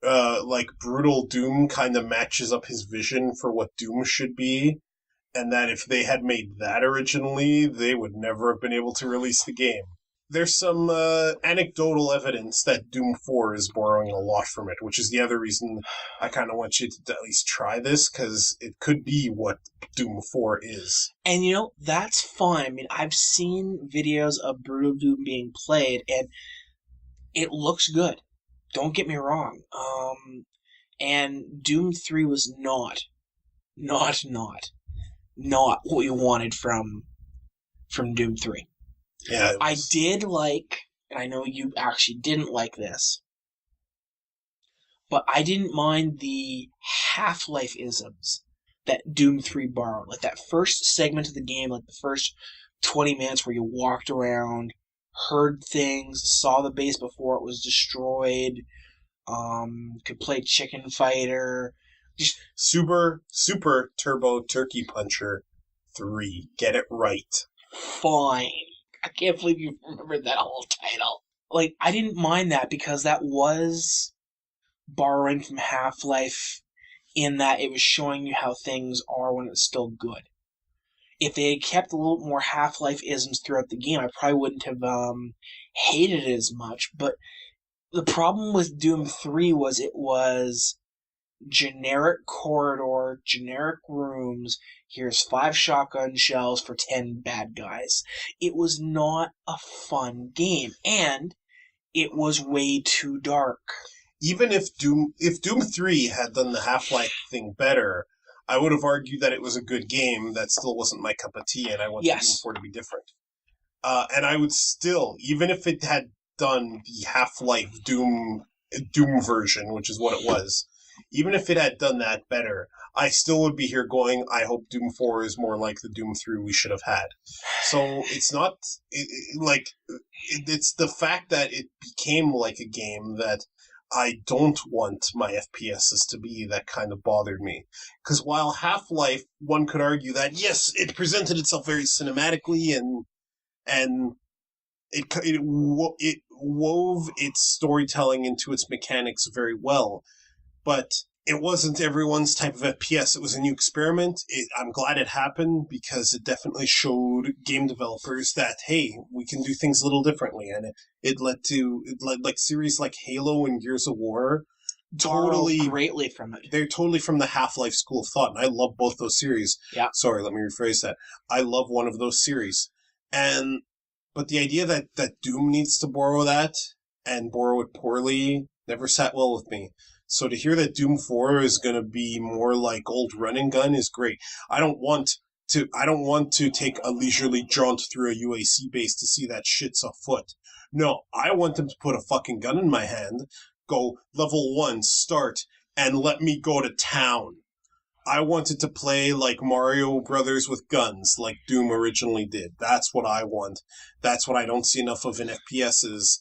Brutal Doom kind of matches up his vision for what Doom should be, and that if they had made that originally, they would never have been able to release the game. There's some anecdotal evidence that Doom 4 is borrowing a lot from it, which is the other reason I kind of want you to at least try this, because it could be what Doom 4 is. And that's fun. I mean, I've seen videos of Brutal Doom being played, and it looks good. Don't get me wrong. And Doom 3 was not what we wanted from Doom 3. Yeah, I did like, and I know you actually didn't like this, but I didn't mind the Half-Life isms that Doom 3 borrowed. Like that first segment of the game, like the first 20 minutes where you walked around, heard things, saw the base before it was destroyed, could play Chicken Fighter. Just Super Turbo Turkey Puncher 3. Get it right. fine. I can't believe you remembered that whole title. Like, I didn't mind that because that was borrowing from Half-Life in that it was showing you how things are when it's still good. If they had kept a little more Half-Life isms throughout the game, I probably wouldn't have hated it as much. But the problem with Doom 3 was it was generic corridor, generic rooms. Here's 5 shotgun shells for 10 bad guys. It was not a fun game, and it was way too dark. Even if Doom 3 had done the Half-Life thing better, I would have argued that it was a good game. That still wasn't my cup of tea, and I wanted Doom 4 to be different. And I would still, even if it had done the Half-Life Doom version, which is what it was, even if it had done that better, I still would be here going, I hope Doom 4 is more like the Doom 3 we should have had. So it's not, it's the fact that it became like a game that I don't want my FPSs to be that kind of bothered me. Because while Half-Life, one could argue that, yes, it presented itself very cinematically and it wove its storytelling into its mechanics very well, but it wasn't everyone's type of FPS. It was a new experiment. I'm glad it happened because it definitely showed game developers that, hey, we can do things a little differently. And it led like series like Halo and Gears of War totally greatly from it. They're totally from the Half-Life school of thought, and I love both those series. Yeah. Sorry, let me rephrase that. I love one of those series. But the idea that Doom needs to borrow that and borrow it poorly never sat well with me. So to hear that Doom 4 is going to be more like old Run and Gun is great. I don't want to take a leisurely jaunt through a UAC base to see that shit's afoot. No, I want them to put a fucking gun in my hand, go level 1, start, and let me go to town. I wanted to play like Mario Brothers with guns, like Doom originally did. That's what I want. That's what I don't see enough of in FPSs.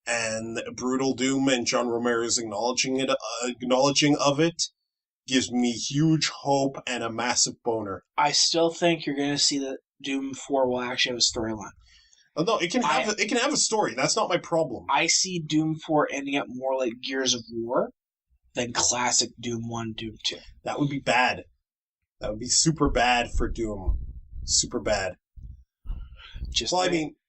And Brutal Doom and John Romero's acknowledging of it gives me huge hope and a massive boner. I still think you're going to see that Doom 4 will actually have a storyline. Oh, no, it can have a story. That's not my problem. I see Doom 4 ending up more like Gears of War than classic Doom 1, Doom 2. That would be bad. That would be super bad for Doom. Super bad.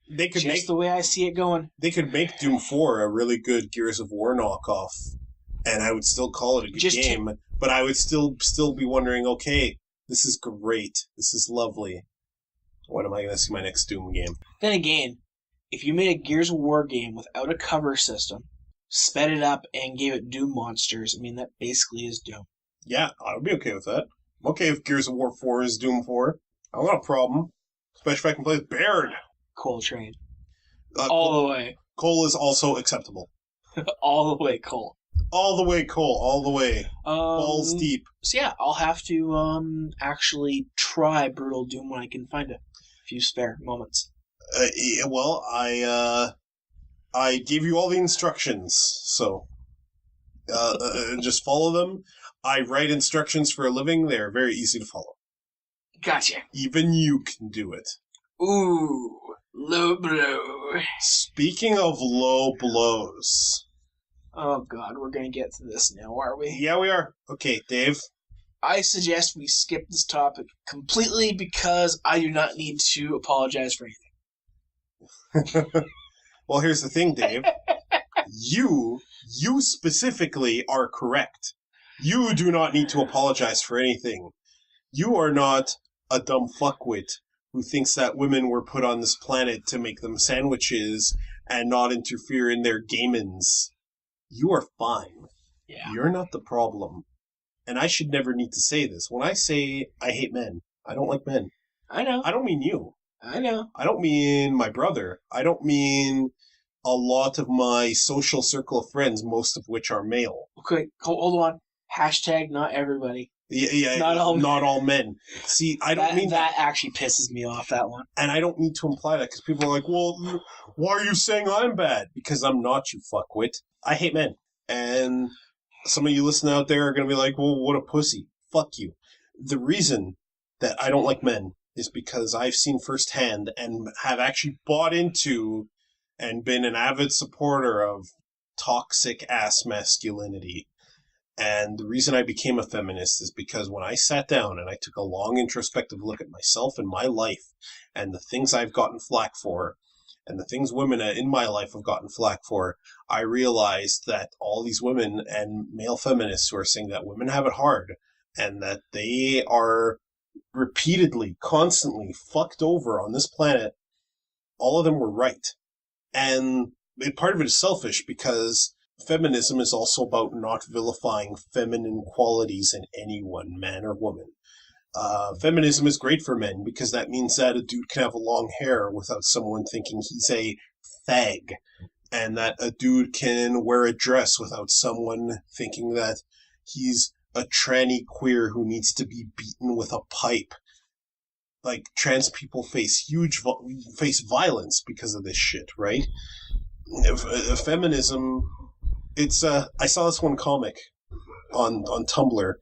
They could the way I see it going. They could make Doom 4 a really good Gears of War knockoff, and I would still call it a good game, but I would still be wondering, okay, this is great. This is lovely. When am I going to see my next Doom game? Then again, if you made a Gears of War game without a cover system, sped it up, and gave it Doom monsters, I mean, that basically is Doom. Yeah, I would be okay with that. I'm okay if Gears of War 4 is Doom 4. I don't got a problem. Especially if I can play with Baird. Cole Train. All the way. Cole is also acceptable. All the way, Cole. All the way, Cole. All the way. Balls deep. So yeah, I'll have to actually try Brutal Doom when I can find a few spare moments. Well, I gave you all the instructions, so just follow them. I write instructions for a living. They're very easy to follow. Gotcha. Even you can do it. Ooh, low blow. Speaking of low blows. Oh god, we're gonna get to this now, are we? Yeah, we are. Okay, Dave. I suggest we skip this topic completely because I do not need to apologize for anything. Well, here's the thing, Dave. You specifically are correct. You do not need to apologize for anything. You are not a dumb fuckwit who thinks that women were put on this planet to make them sandwiches and not interfere in their gamins. You are fine. Yeah. You're not the problem. And I should never need to say this. When I say I hate men, I don't like men. I know. I don't mean you. I know. I don't mean my brother. I don't mean a lot of my social circle of friends, most of which are male. Okay, hold on. Hashtag not everybody. Yeah, not all men. See, I don't mean that actually pisses me off, that one. And I don't need to imply that because people are like, well, why are you saying I'm bad? Because I'm not, you fuckwit. I hate men. And some of you listening out there are going to be like, well, what a pussy. Fuck you. The reason that I don't like men is because I've seen firsthand and have actually bought into and been an avid supporter of toxic ass masculinity. And the reason I became a feminist is because when I sat down and I took a long introspective look at myself and my life and the things I've gotten flack for and the things women in my life have gotten flack for, I realized that all these women and male feminists who are saying that women have it hard and that they are repeatedly, constantly fucked over on this planet, all of them were right. And part of it is selfish because feminism is also about not vilifying feminine qualities in anyone, man or woman. Feminism is great for men because that means that a dude can have a long hair without someone thinking he's a fag. And that a dude can wear a dress without someone thinking that he's a tranny queer who needs to be beaten with a pipe. Like, trans people face violence because of this shit, right? Feminism, it's, I saw this one comic on Tumblr.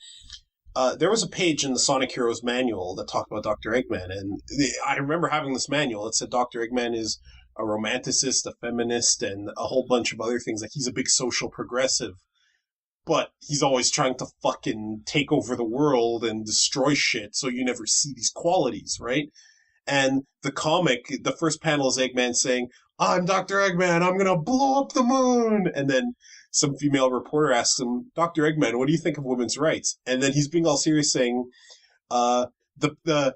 There was a page in the Sonic Heroes manual that talked about Dr. Eggman, and I remember having this manual. It said Dr. Eggman is a romanticist, a feminist, and a whole bunch of other things. Like, he's a big social progressive, but he's always trying to fucking take over the world and destroy shit, so you never see these qualities, right? And the comic, the first panel is Eggman saying, I'm Dr. Eggman, I'm gonna blow up the moon! And then some female reporter asks him, Dr. Eggman, what do you think of women's rights? And then he's being all serious saying, the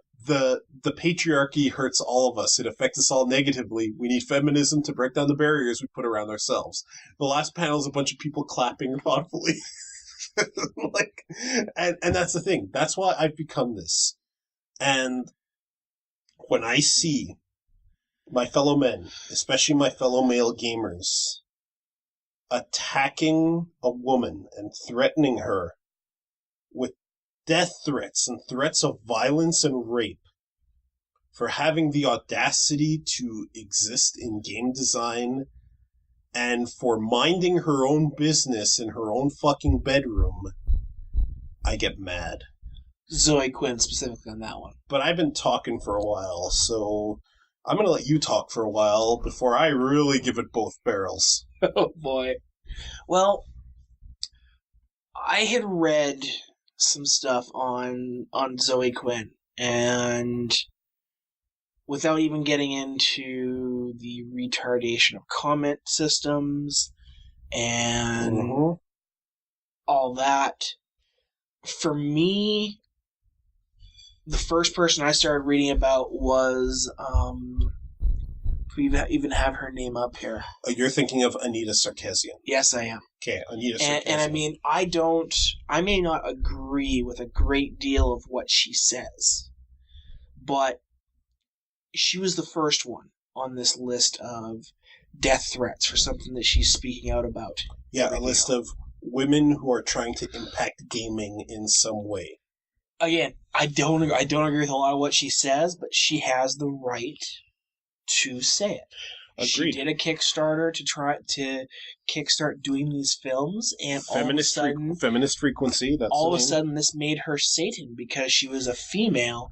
patriarchy hurts all of us. It affects us all negatively. We need feminism to break down the barriers we put around ourselves. The last panel is a bunch of people clapping thoughtfully. And that's the thing. That's why I've become this. And when I see my fellow men, especially my fellow male gamers, attacking a woman and threatening her with death threats and threats of violence and rape for having the audacity to exist in game design and for minding her own business in her own fucking bedroom, I get mad. Zoe Quinn specifically on that one. But I've been talking for a while, so I'm going to let you talk for a while before I really give it both barrels. Oh, boy. Well, I had read some stuff on Zoe Quinn, and without even getting into the retardation of comment systems and all that, for me, the first person I started reading about was, we even have her name up here. You're thinking of Anita Sarkeesian. Yes, I am. Okay, Anita Sarkeesian. And I mean, I may not agree with a great deal of what she says, but she was the first one on this list of death threats for something that she's speaking out about. Yeah, a list of women who are trying to impact gaming in some way. Again, I don't agree with a lot of what she says, but she has the right to say it. Agreed. She did a Kickstarter to try to kickstart doing these films, and feminist frequency. That's all of a sudden, this made her Satan because she was a female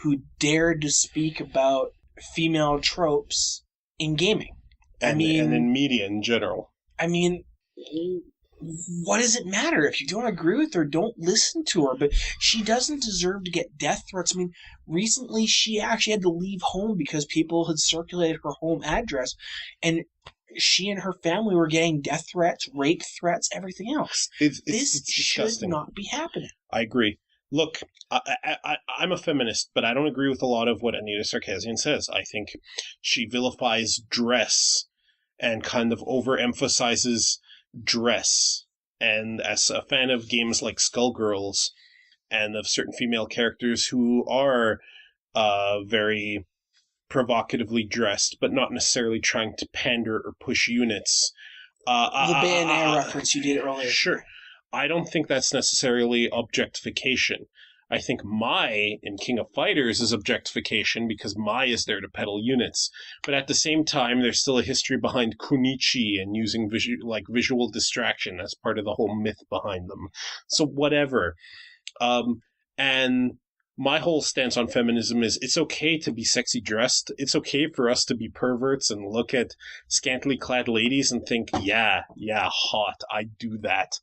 who dared to speak about female tropes in gaming. And in media in general. I mean, what does it matter? If you don't agree with her, don't listen to her. But she doesn't deserve to get death threats. I mean, recently she actually had to leave home because people had circulated her home address, and she and her family were getting death threats, rape threats, everything else. This should not be happening. I agree. Look, I'm a feminist, but I don't agree with a lot of what Anita Sarkeesian says. I think she vilifies dress and kind of overemphasizes dress. And as a fan of games like Skullgirls and of certain female characters who are very provocatively dressed, but not necessarily trying to pander or push units. The Bayonetta reference you did earlier. Sure. I don't think that's necessarily objectification. I think Mai in King of Fighters is objectification because Mai is there to peddle units. But at the same time, there's still a history behind Kunichi and using visual distraction as part of the whole myth behind them. So whatever. And my whole stance on feminism is it's okay to be sexy dressed. It's okay for us to be perverts and look at scantily clad ladies and think, yeah, hot, I'd do that.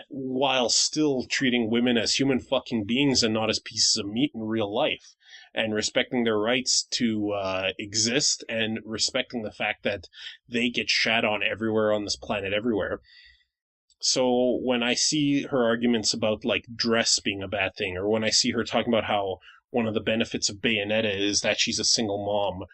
While still treating women as human fucking beings and not as pieces of meat in real life, and respecting their rights to exist, and respecting the fact that they get shat on everywhere on this planet, everywhere. So when I see her arguments about like dress being a bad thing, or when I see her talking about how one of the benefits of Bayonetta is that she's a single mom,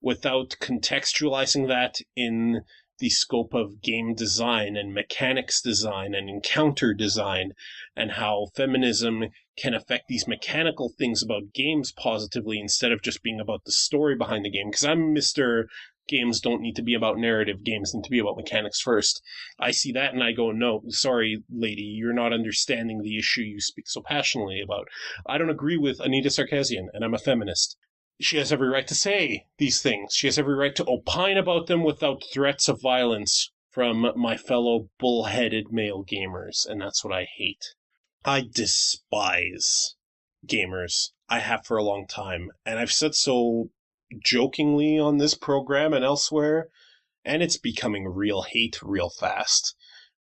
without contextualizing that in the scope of game design and mechanics design and encounter design, and how feminism can affect these mechanical things about games positively instead of just being about the story behind the game. Because I'm Mr. Games don't need to be about narrative, games need to be about mechanics first. I see that and I go, no, sorry, lady, you're not understanding the issue you speak so passionately about. I don't agree with Anita Sarkeesian, and I'm a feminist. She has every right to say these things. She has every right to opine about them without threats of violence from my fellow bullheaded male gamers, and that's what I hate. I despise gamers. I have for a long time, and I've said so jokingly on this program and elsewhere, and it's becoming real hate real fast.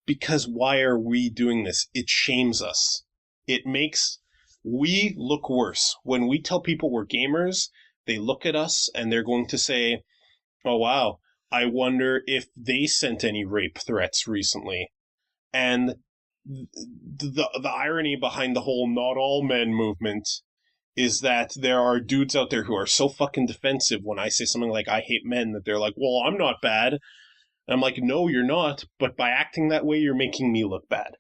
Because why are we doing this? It shames us. It makes we look worse. When we tell people we're gamers, they look at us and they're going to say, oh wow, I wonder if they sent any rape threats recently. And the irony behind the whole not all men movement is that there are dudes out there who are so fucking defensive when I say something like I hate men that they're like, well, I'm not bad. And I'm like, no, you're not, but by acting that way, you're making me look bad.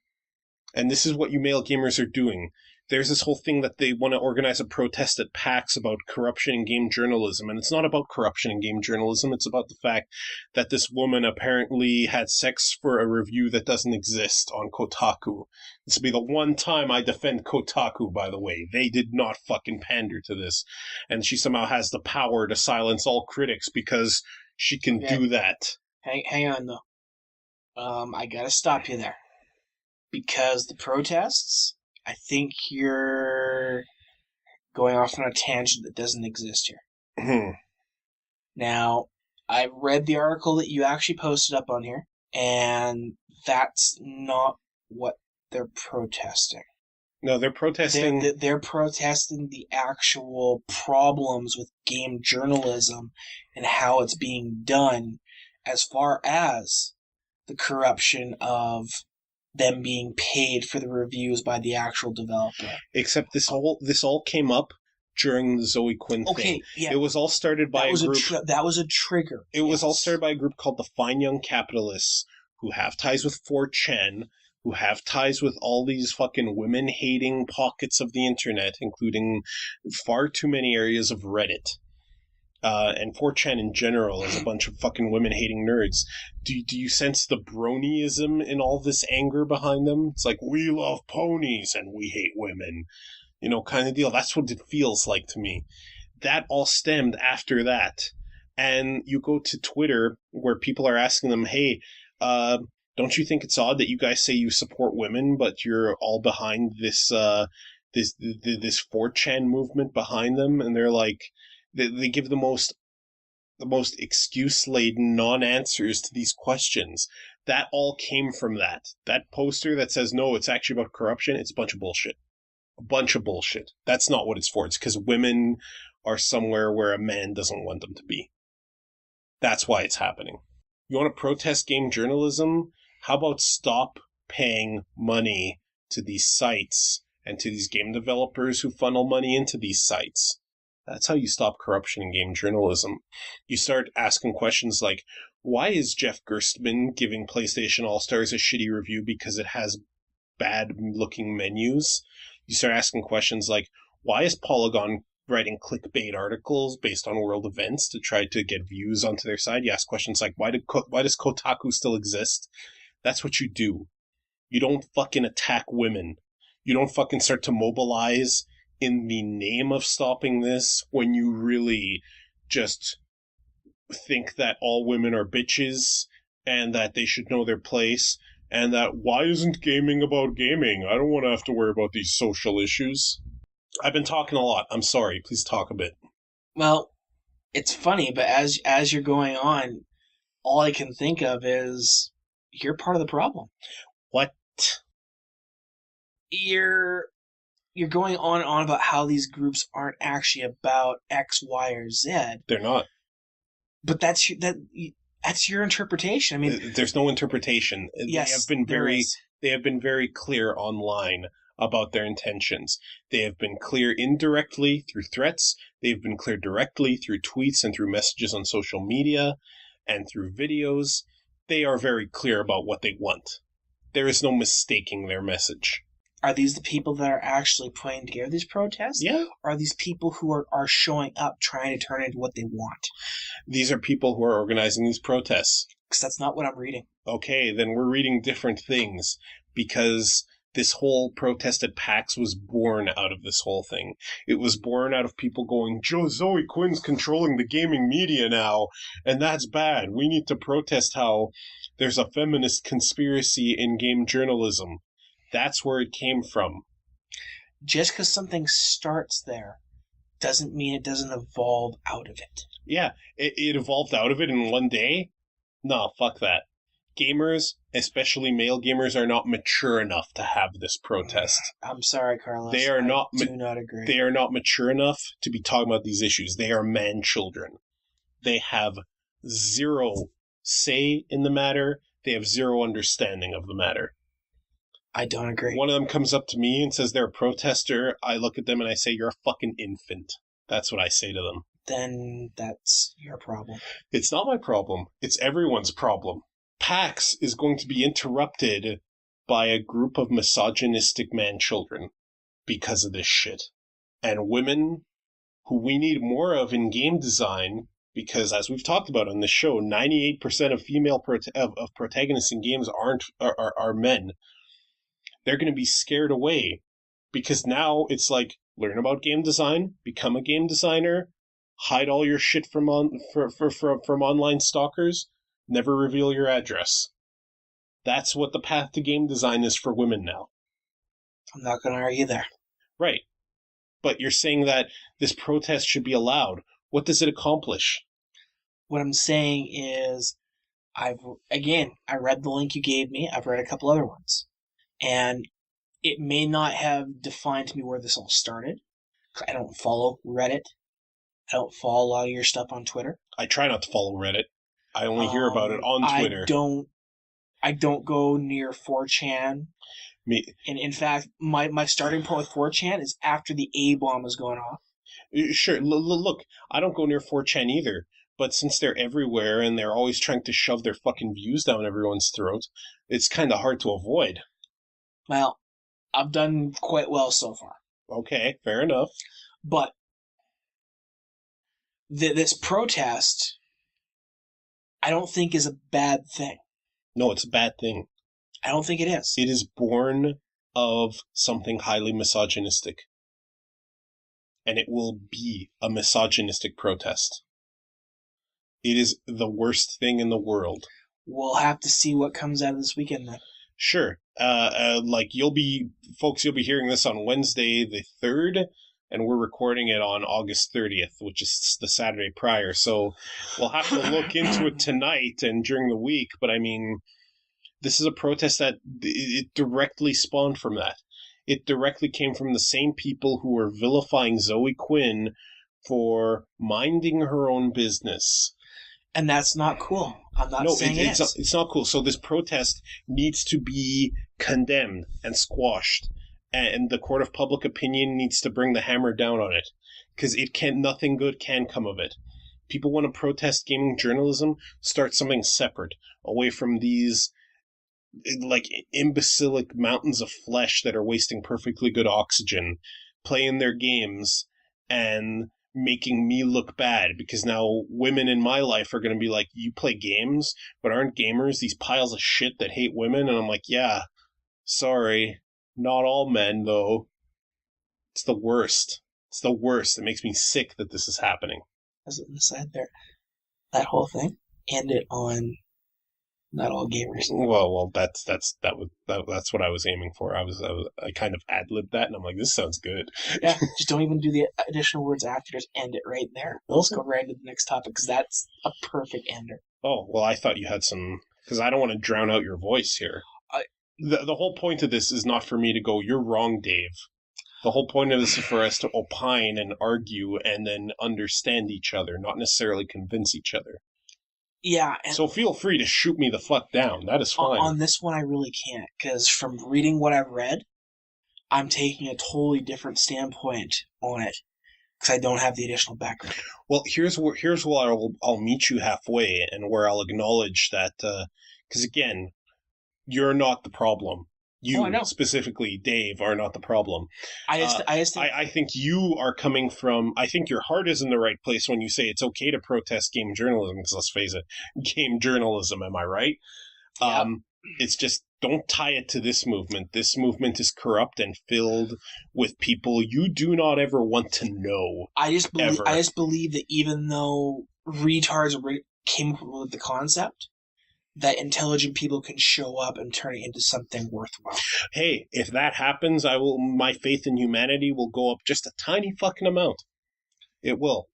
And this is what you male gamers are doing. There's this whole thing that they want to organize a protest at PAX about corruption in game journalism. And it's not about corruption in game journalism. It's about the fact that this woman apparently had sex for a review that doesn't exist on Kotaku. This will be the one time I defend Kotaku, by the way. They did not fucking pander to this. And she somehow has the power to silence all critics because she can do that. Hang on, though. I gotta stop you there. Because the protests, I think you're going off on a tangent that doesn't exist here. Now, I read the article that you actually posted up on here, and that's not what they're protesting. No, they're protesting... They're protesting the actual problems with game journalism and how it's being done as far as the corruption of them being paid for the reviews by the actual developer. Except this all came up during the Zoe Quinn thing. Yeah. It was all started by a group... that was a trigger. It was all started by a group called the Fine Young Capitalists, who have ties with 4chan, who have ties with all these fucking women-hating pockets of the internet, including far too many areas of Reddit. And 4chan in general is a bunch of fucking women-hating nerds. Do you sense the bronyism in all this anger behind them? It's like, we love ponies and we hate women. You know, kind of deal. That's what it feels like to me. That all stemmed after that. And you go to Twitter where people are asking them, hey, don't you think it's odd that you guys say you support women, but you're all behind this 4chan movement behind them? And they're like... They give the most excuse-laden non-answers to these questions. That all came from that. That poster that says, no, it's actually about corruption, it's a bunch of bullshit. A bunch of bullshit. That's not what it's for. It's because women are somewhere where a man doesn't want them to be. That's why it's happening. You want to protest game journalism? How about stop paying money to these sites and to these game developers who funnel money into these sites? That's how you stop corruption in game journalism. You start asking questions like, why is Jeff Gerstmann giving PlayStation All-Stars a shitty review because it has bad-looking menus? You start asking questions like, why is Polygon writing clickbait articles based on world events to try to get views onto their side. You ask questions like, why does Kotaku still exist? That's what you do. You don't fucking attack women. You don't fucking start to mobilize in the name of stopping this when you really just think that all women are bitches and that they should know their place and that why isn't gaming about gaming? I don't want to have to worry about these social issues. I've been talking a lot. I'm sorry. Please talk a bit. Well, it's funny, but as you're going on, all I can think of is you're part of the problem. What? You're going on and on about how these groups aren't actually about X, Y, or Z. They're not. But that's your interpretation. I mean, there's no interpretation. Yes, they have been very clear online about their intentions. They have been clear indirectly through threats. They've been clear directly through tweets and through messages on social media and through videos. They are very clear about what they want. There is no mistaking their message. Are these the people that are actually putting together these protests? Yeah. Or are these people who are showing up trying to turn it into what they want? These are people who are organizing these protests. Because that's not what I'm reading. Okay, then we're reading different things, because this whole protest at PAX was born out of this whole thing. It was born out of people going, Zoe Quinn's controlling the gaming media now, and that's bad. We need to protest how there's a feminist conspiracy in game journalism. That's where it came from. Just because something starts there doesn't mean it doesn't evolve out of it. Yeah, it evolved out of it in one day? No, fuck that. Gamers, especially male gamers, are not mature enough to have this protest. I'm sorry, Carlos. They are not. I do not agree. They are not mature enough to be talking about these issues. They are man-children. They have zero say in the matter. They have zero understanding of the matter. I don't agree. One of them comes up to me and says they're a protester. I look at them and I say, you're a fucking infant. That's what I say to them. Then that's your problem. It's not my problem. It's everyone's problem. PAX is going to be interrupted by a group of misogynistic man-children because of this shit. And women who we need more of in game design, because as we've talked about on this show, 98% of female of protagonists in games are men. They're going to be scared away because now it's like, learn about game design, become a game designer, hide all your shit from online stalkers, never reveal your address. That's what the path to game design is for women now. I'm not going to argue there. Right. But you're saying that this protest should be allowed. What does it accomplish? What I'm saying is, I read the link you gave me. I've read a couple other ones. And it may not have defined to me where this all started. I don't follow Reddit. I don't follow a lot of your stuff on Twitter. I try not to follow Reddit. I only hear about it on Twitter. I don't go near 4chan. Me. And in fact, my starting point with 4chan is after the A-bomb was going off. Sure, look, I don't go near 4chan either. But since they're everywhere and they're always trying to shove their fucking views down everyone's throat, it's kind of hard to avoid. Well, I've done quite well so far. Okay, fair enough. But this protest, I don't think is a bad thing. No, it's a bad thing. I don't think it is. It is born of something highly misogynistic. And it will be a misogynistic protest. It is the worst thing in the world. We'll have to see what comes out of this weekend then. Sure. You'll be hearing this on Wednesday the 3rd, and we're recording it on August 30th, which is the Saturday prior. So we'll have to look into it tonight and during the week. But I mean, this is a protest that it directly spawned from that. It directly came from the same people who were vilifying Zoe Quinn for minding her own business. And that's not cool. I'm not saying it is. It's not cool. So this protest needs to be condemned and squashed. And the court of public opinion needs to bring the hammer down on it. Because nothing good can come of it. People want to protest gaming journalism, start something separate, away from these imbecilic mountains of flesh that are wasting perfectly good oxygen, playing their games, and making me look bad because now women in my life are going to be like, you play games, but aren't gamers these piles of shit that hate women? And I'm like, yeah, sorry, not all men, though. It's the worst. It's the worst. It makes me sick that this is happening. As an aside there, that whole thing ended on not all gamers. Well, that's what I was aiming for. I kind of ad-libbed that, and I'm like, this sounds good. Yeah, just don't even do the additional words after. Just end it right there. Let's go right into the next topic, because that's a perfect ender. Oh, well, I thought you had some... Because I don't want to drown out your voice here. The whole point of this is not for me to go, you're wrong, Dave. The whole point of this is for us to opine and argue and then understand each other, not necessarily convince each other. Yeah. So feel free to shoot me the fuck down. That is fine. On this one, I really can't, because from reading what I've read, I'm taking a totally different standpoint on it, because I don't have the additional background. Well, here's where I'll meet you halfway, and where I'll acknowledge that, because again, you're not the problem. You, specifically, Dave, are not the problem. I think you are coming from... I think your heart is in the right place when you say it's okay to protest game journalism, because let's face it, game journalism, am I right? Yep. It's just, don't tie it to this movement. This movement is corrupt and filled with people you do not ever want to know. I just believe that even though retards came up with the concept, that intelligent people can show up and turn it into something worthwhile. Hey, if that happens, my faith in humanity will go up just a tiny fucking amount. It will.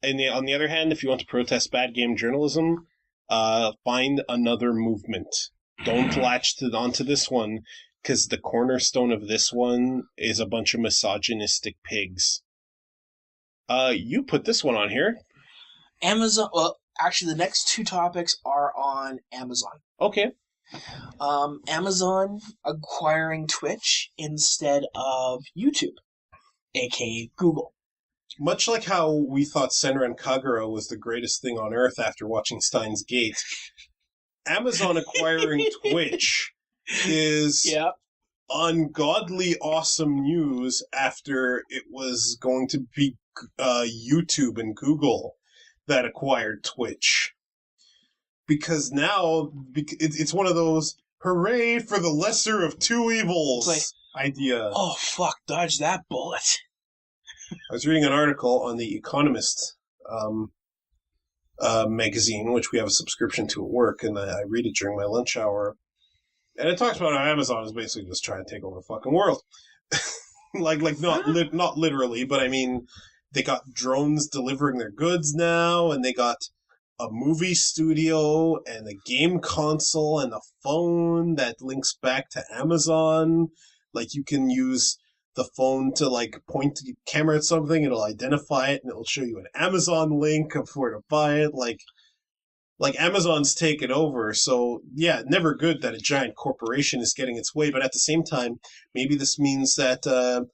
And on the other hand, if you want to protest bad game journalism, find another movement. Don't latch onto this one, because the cornerstone of this one is a bunch of misogynistic pigs. You put this one on here. Amazon... Well, actually, the next two topics are on Amazon. Okay. Amazon acquiring Twitch instead of YouTube, aka Google. Much like how we thought Senran Kagura was the greatest thing on earth after watching Steins Gate, Amazon acquiring Twitch is ungodly awesome news after it was going to be YouTube and Google that acquired Twitch. Because now, it's one of those, hooray for the lesser of two evils idea. Oh, fuck, dodge that bullet. I was reading an article on the Economist magazine, which we have a subscription to at work, and I read it during my lunch hour. And it talks about how Amazon is basically just trying to take over the fucking world. Not literally, but I mean... They got drones delivering their goods now, and they got a movie studio, and a game console, and a phone that links back to Amazon. Like, you can use the phone to, point the camera at something, it'll identify it, and it'll show you an Amazon link of where to buy it. Like Amazon's taken over, so, yeah, never good that a giant corporation is getting its way, but at the same time, maybe this means that,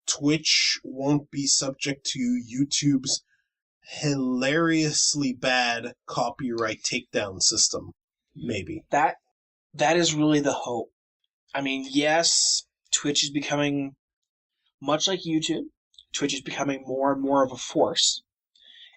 Twitch won't be subject to YouTube's hilariously bad copyright takedown system. Maybe. That is really the hope. I mean, yes, Twitch is becoming, much like YouTube, Twitch is becoming more and more of a force,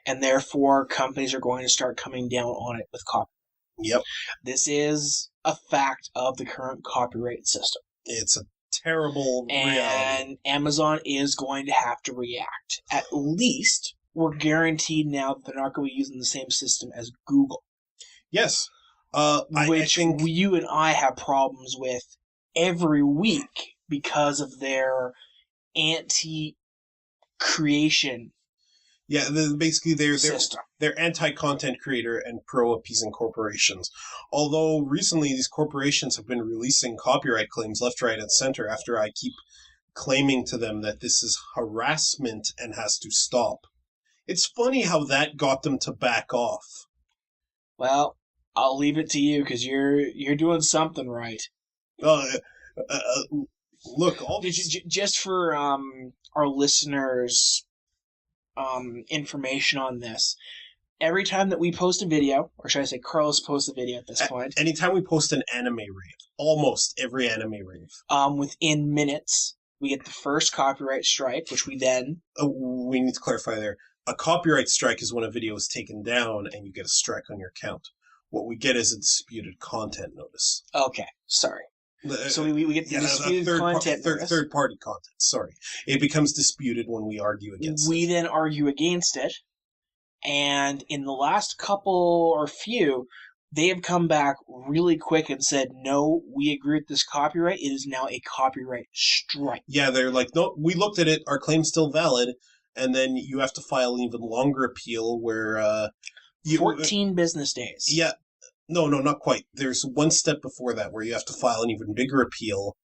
and therefore companies are going to start coming down on it with copyright. Yep. This is a fact of the current copyright system. It's a terrible reality. And Amazon is going to have to react. At least, we're guaranteed now that they're not going to be using the same system as Google. Yes. Which I think you and I have problems with every week because of their anti-creation basically system. They're anti-content creator and pro-appeasing corporations. Although recently these corporations have been releasing copyright claims left, right, and center after I keep claiming to them that this is harassment and has to stop. It's funny how that got them to back off. Well, I'll leave it to you because you're doing something right. Look, just for our listeners' information on this. Every time that we post a video, or should I say Carlos posts a video at this point. Anytime we post an anime rave, almost every anime rave. Within minutes, We get the first copyright strike, which we then... We need to clarify there. A copyright strike is when a video is taken down and you get a strike on your account. What we get is a disputed content notice. Okay, sorry. So we get the disputed content notice. Third-party content, sorry. It becomes disputed when we argue against it. We then argue against it, and in the last couple or few, they have come back really quick and said, no, we agree with this copyright. It is now a copyright strike. Yeah, they're like, no, we looked at it. Our claim's still valid. And then you have to file an even longer appeal where... 14 business days. Yeah. No, not quite. There's one step before that where you have to file an even bigger appeal.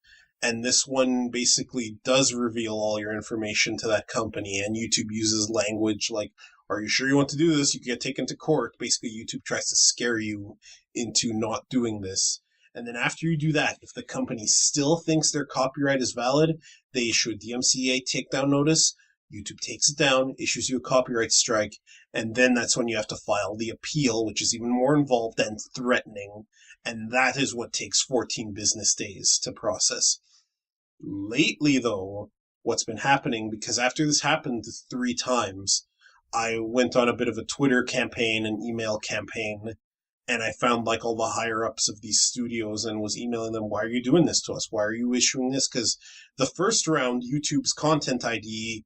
And this one basically does reveal all your information to that company. And YouTube uses language like, are you sure you want to do this? You can get taken to court. Basically, YouTube tries to scare you into not doing this. And then after you do that, if the company still thinks their copyright is valid, they issue a DMCA takedown notice. YouTube takes it down, issues you a copyright strike, and then that's when you have to file the appeal, which is even more involved and threatening. And that is what takes 14 business days to process. Lately, though, what's been happening, because after this happened 3 times, I went on a bit of a Twitter campaign, an email campaign, and I found like all the higher-ups of these studios and was emailing them, why are you doing this to us? Why are you issuing this? Because the first round, YouTube's Content ID...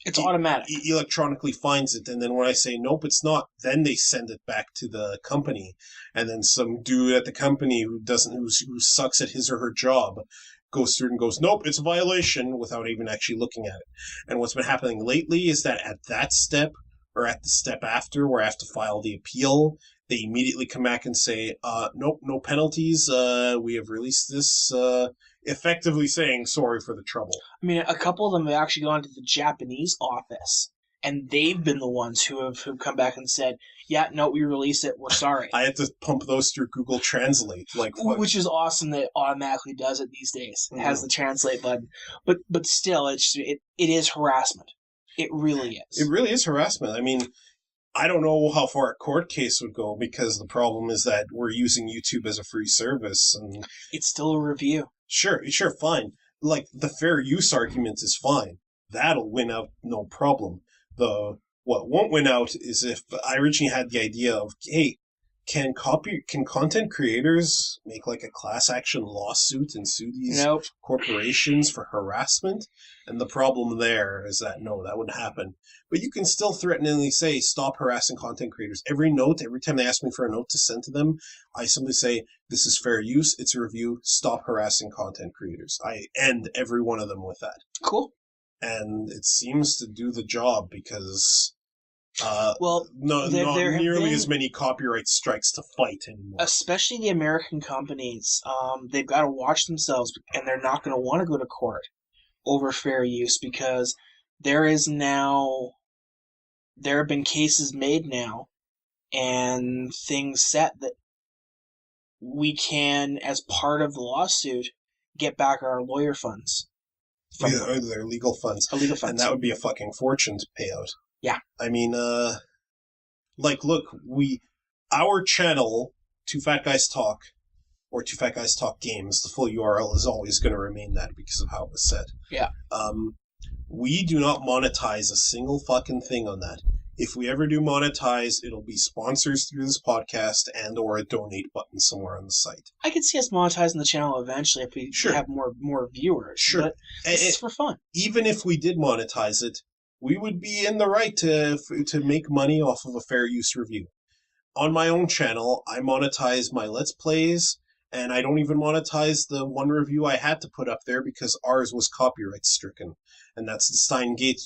It's automatic. Electronically finds it, and then when I say, nope, it's not, then they send it back to the company. And then some dude at the company who sucks at his or her job goes through and goes, nope, it's a violation, without even actually looking at it. And what's been happening lately is that at that step, or at the step after, where I have to file the appeal, they immediately come back and say, nope, no penalties, we have released this, effectively saying sorry for the trouble. I mean, a couple of them have actually gone to the Japanese office, and they've been the ones who have come back and said, yeah, no, we release it, we're sorry. I had to pump those through Google Translate. Which is awesome that it automatically does it these days. It has the translate button. But still, it is harassment. It really is. It really is harassment. I mean, I don't know how far a court case would go, because the problem is that we're using YouTube as a free service. And it's still a review. Sure, fine. Like, the fair use argument is fine. That'll win out, no problem. What won't win out is if I originally had the idea of, hey, can content creators make like a class action lawsuit and sue these corporations for harassment? And the problem there is that no, that wouldn't happen. But you can still threateningly say, stop harassing content creators. Every time they ask me for a note to send to them, I simply say, this is fair use, it's a review, stop harassing content creators. I end every one of them with that. Cool. And it seems to do the job, because not nearly as many copyright strikes to fight anymore. Especially the American companies. They've got to watch themselves, and they're not going to want to go to court over fair use, because there have been cases made now and things set that we can, as part of the lawsuit, get back our lawyer funds. Their legal funds. And that would be a fucking fortune to pay out. Yeah. I mean, look, our channel, Two Fat Guys Talk, or Two Fat Guys Talk Games, the full URL is always going to remain that because of how it was said. Yeah. We do not monetize a single fucking thing on that. If we ever do monetize, it'll be sponsors through this podcast and or a donate button somewhere on the site. I could see us monetizing the channel eventually if we have more viewers. Sure. But it's for fun. Even if we did monetize it, we would be in the right to make money off of a fair use review. On my own channel, I monetize my Let's Plays, and I don't even monetize the one review I had to put up there because ours was copyright stricken. And that's the Steins Gate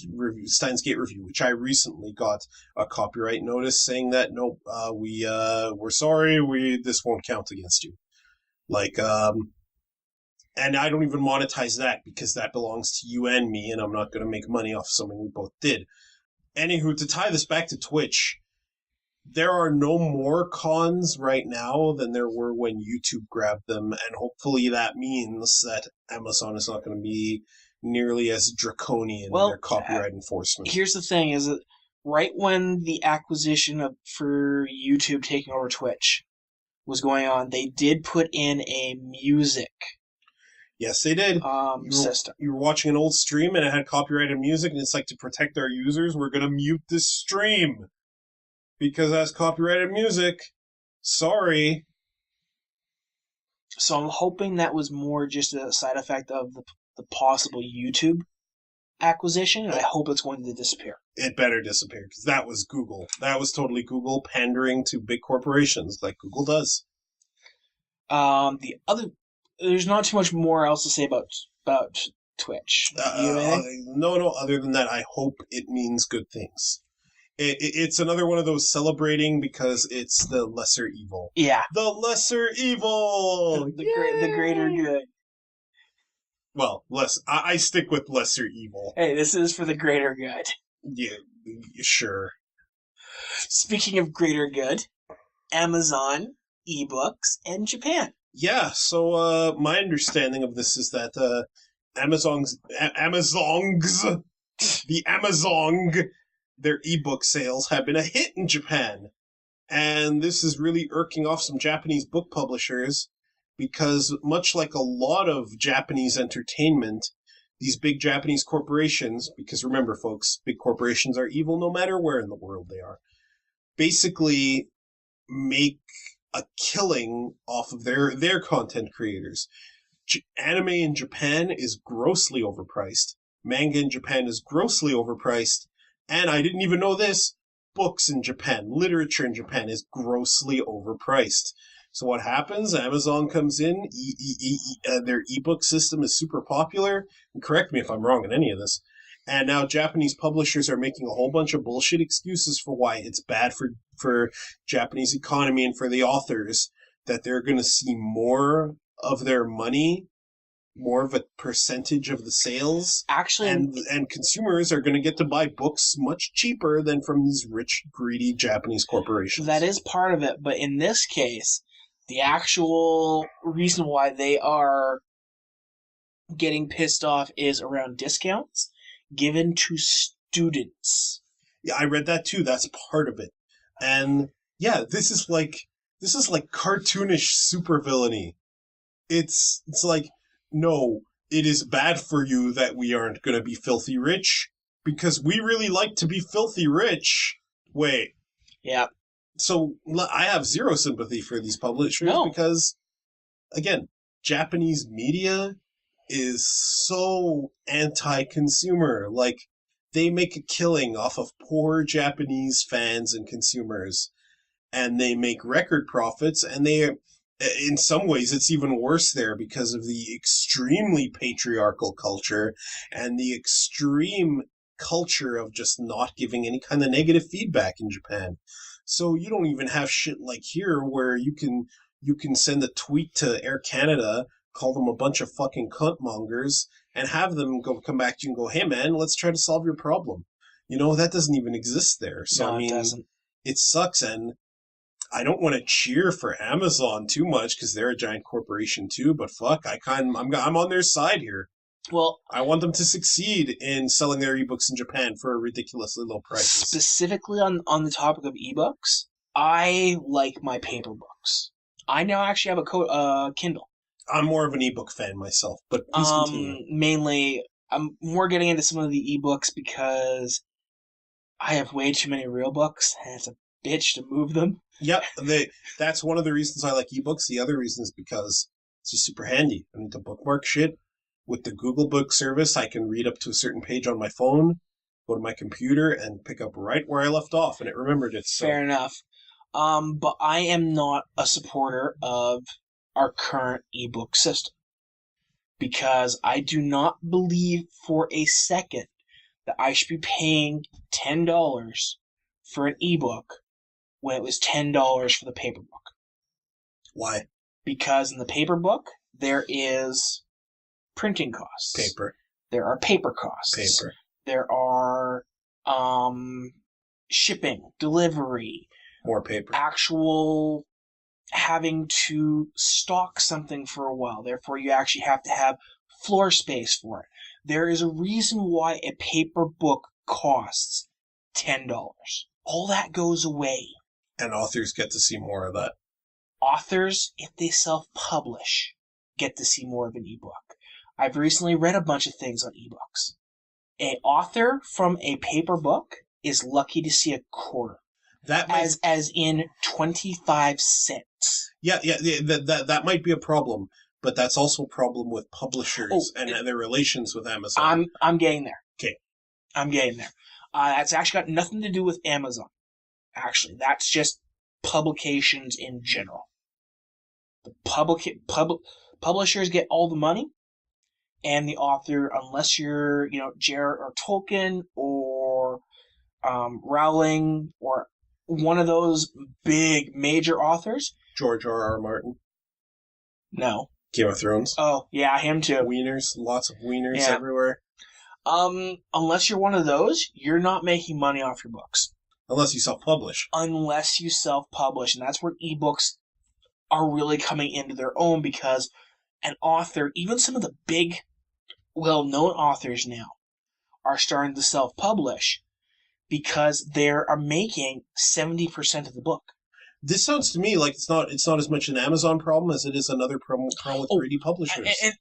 review, which I recently got a copyright notice saying that, nope, we're sorry, this won't count against you. And I don't even monetize that because that belongs to you and me, and I'm not going to make money off something we both did. Anywho, to tie this back to Twitch, there are no more cons right now than there were when YouTube grabbed them, and hopefully that means that Amazon is not going to be nearly as draconian in their copyright enforcement. Here's the thing, is that right when the acquisition for YouTube taking over Twitch was going on, they did put in a music Yes, they did. System. You were watching an old stream and it had copyrighted music, and it's like, to protect our users, we're going to mute this stream because that's copyrighted music. Sorry. So I'm hoping that was more just a side effect of the possible YouTube acquisition, and I hope it's going to disappear. It better disappear, because that was Google. That was totally Google pandering to big corporations like Google does. There's not too much more else to say about Twitch. No, other than that, I hope it means good things. It's another one of those celebrating because it's the lesser evil. Yeah. The lesser evil! The greater good. Well, I stick with lesser evil. Hey, this is for the greater good. Yeah, sure. Speaking of greater good, Amazon, ebooks, and Japan. Yeah, so my understanding of this is that the Amazon, their ebook sales have been a hit in Japan. And this is really irking off some Japanese book publishers because, much like a lot of Japanese entertainment, these big Japanese corporations, because remember, folks, big corporations are evil no matter where in the world they are, basically make a killing off of their content creators. Anime in Japan is grossly overpriced. Manga in Japan is grossly overpriced. And I didn't even know this, books in Japan, literature in Japan is grossly overpriced. So what happens? Amazon comes in, their ebook system is super popular. And correct me if I'm wrong in any of this. And now Japanese publishers are making a whole bunch of bullshit excuses for why it's bad for Japanese economy and for the authors, that they're going to see more of their money, more of a percentage of the sales. Actually, and consumers are going to get to buy books much cheaper than from these rich, greedy Japanese corporations. That is part of it, but in this case, the actual reason why they are getting pissed off is around discounts given to students. Yeah, I read that too. That's part of it. And yeah, this is like cartoonish supervillainy. It's like, no, it is bad for you that we aren't going to be filthy rich because we really like to be filthy rich. Wait. Yeah. So I have zero sympathy for these publishers because, again, Japanese media is so anti-consumer. Like, they make a killing off of poor Japanese fans and consumers, and they make record profits, and they... In some ways, it's even worse there because of the extremely patriarchal culture and the extreme culture of just not giving any kind of negative feedback in Japan. So you don't even have shit like here where you can send a tweet to Air Canada, call them a bunch of fucking cuntmongers, and have them come back to you and go, hey man, let's try to solve your problem. You know, that doesn't even exist there. So, no, I mean, it doesn't. It sucks, and I don't want to cheer for Amazon too much because they're a giant corporation too, but fuck, I'm on their side here. Well, I want them to succeed in selling their ebooks in Japan for a ridiculously low price. Specifically on the topic of ebooks, I like my paper books. I now actually have a Kindle. I'm more of an ebook fan myself, but please continue. Mainly, I'm more getting into some of the ebooks because I have way too many real books, and it's a bitch to move them. Yep, that's one of the reasons I like ebooks. The other reason is because it's just super handy. I need to bookmark shit. With the Google Book service, I can read up to a certain page on my phone, go to my computer, and pick up right where I left off, and it remembered it. So. Fair enough. But I am not a supporter of our current ebook system because I do not believe for a second that I should be paying $10 for an ebook when it was $10 for the paper book. Why? Because in the paper book, there is printing costs. Paper. There are paper costs. Paper. There are shipping, delivery. More paper. Actual having to stock something for a while. Therefore, you actually have to have floor space for it. There is a reason why a paper book costs $10. All that goes away. And authors get to see more of that. Authors, if they self-publish, get to see more of an ebook. I've recently read a bunch of things on ebooks. An author from a paper book is lucky to see a quarter. That might, as in 25 cents. yeah, that might be a problem, but that's also a problem with publishers and their relations with Amazon. I'm getting there. Okay. I'm getting there. That's actually got nothing to do with Amazon. Actually, that's just publications in general. The publishers get all the money, and the author, unless you're, J.R.R. or Tolkien or Rowling or one of those big major authors. George R.R. Martin. No. Game of Thrones. Oh, yeah, him too. Wieners, lots of wieners everywhere. Unless you're one of those, you're not making money off your books. Unless you self-publish. Unless you self-publish, and that's where ebooks are really coming into their own, because an author, even some of the big, well-known authors now, are starting to self-publish because they are making 70% of the book. This sounds to me like it's not as much an Amazon problem as it is another problem with 3D publishers. And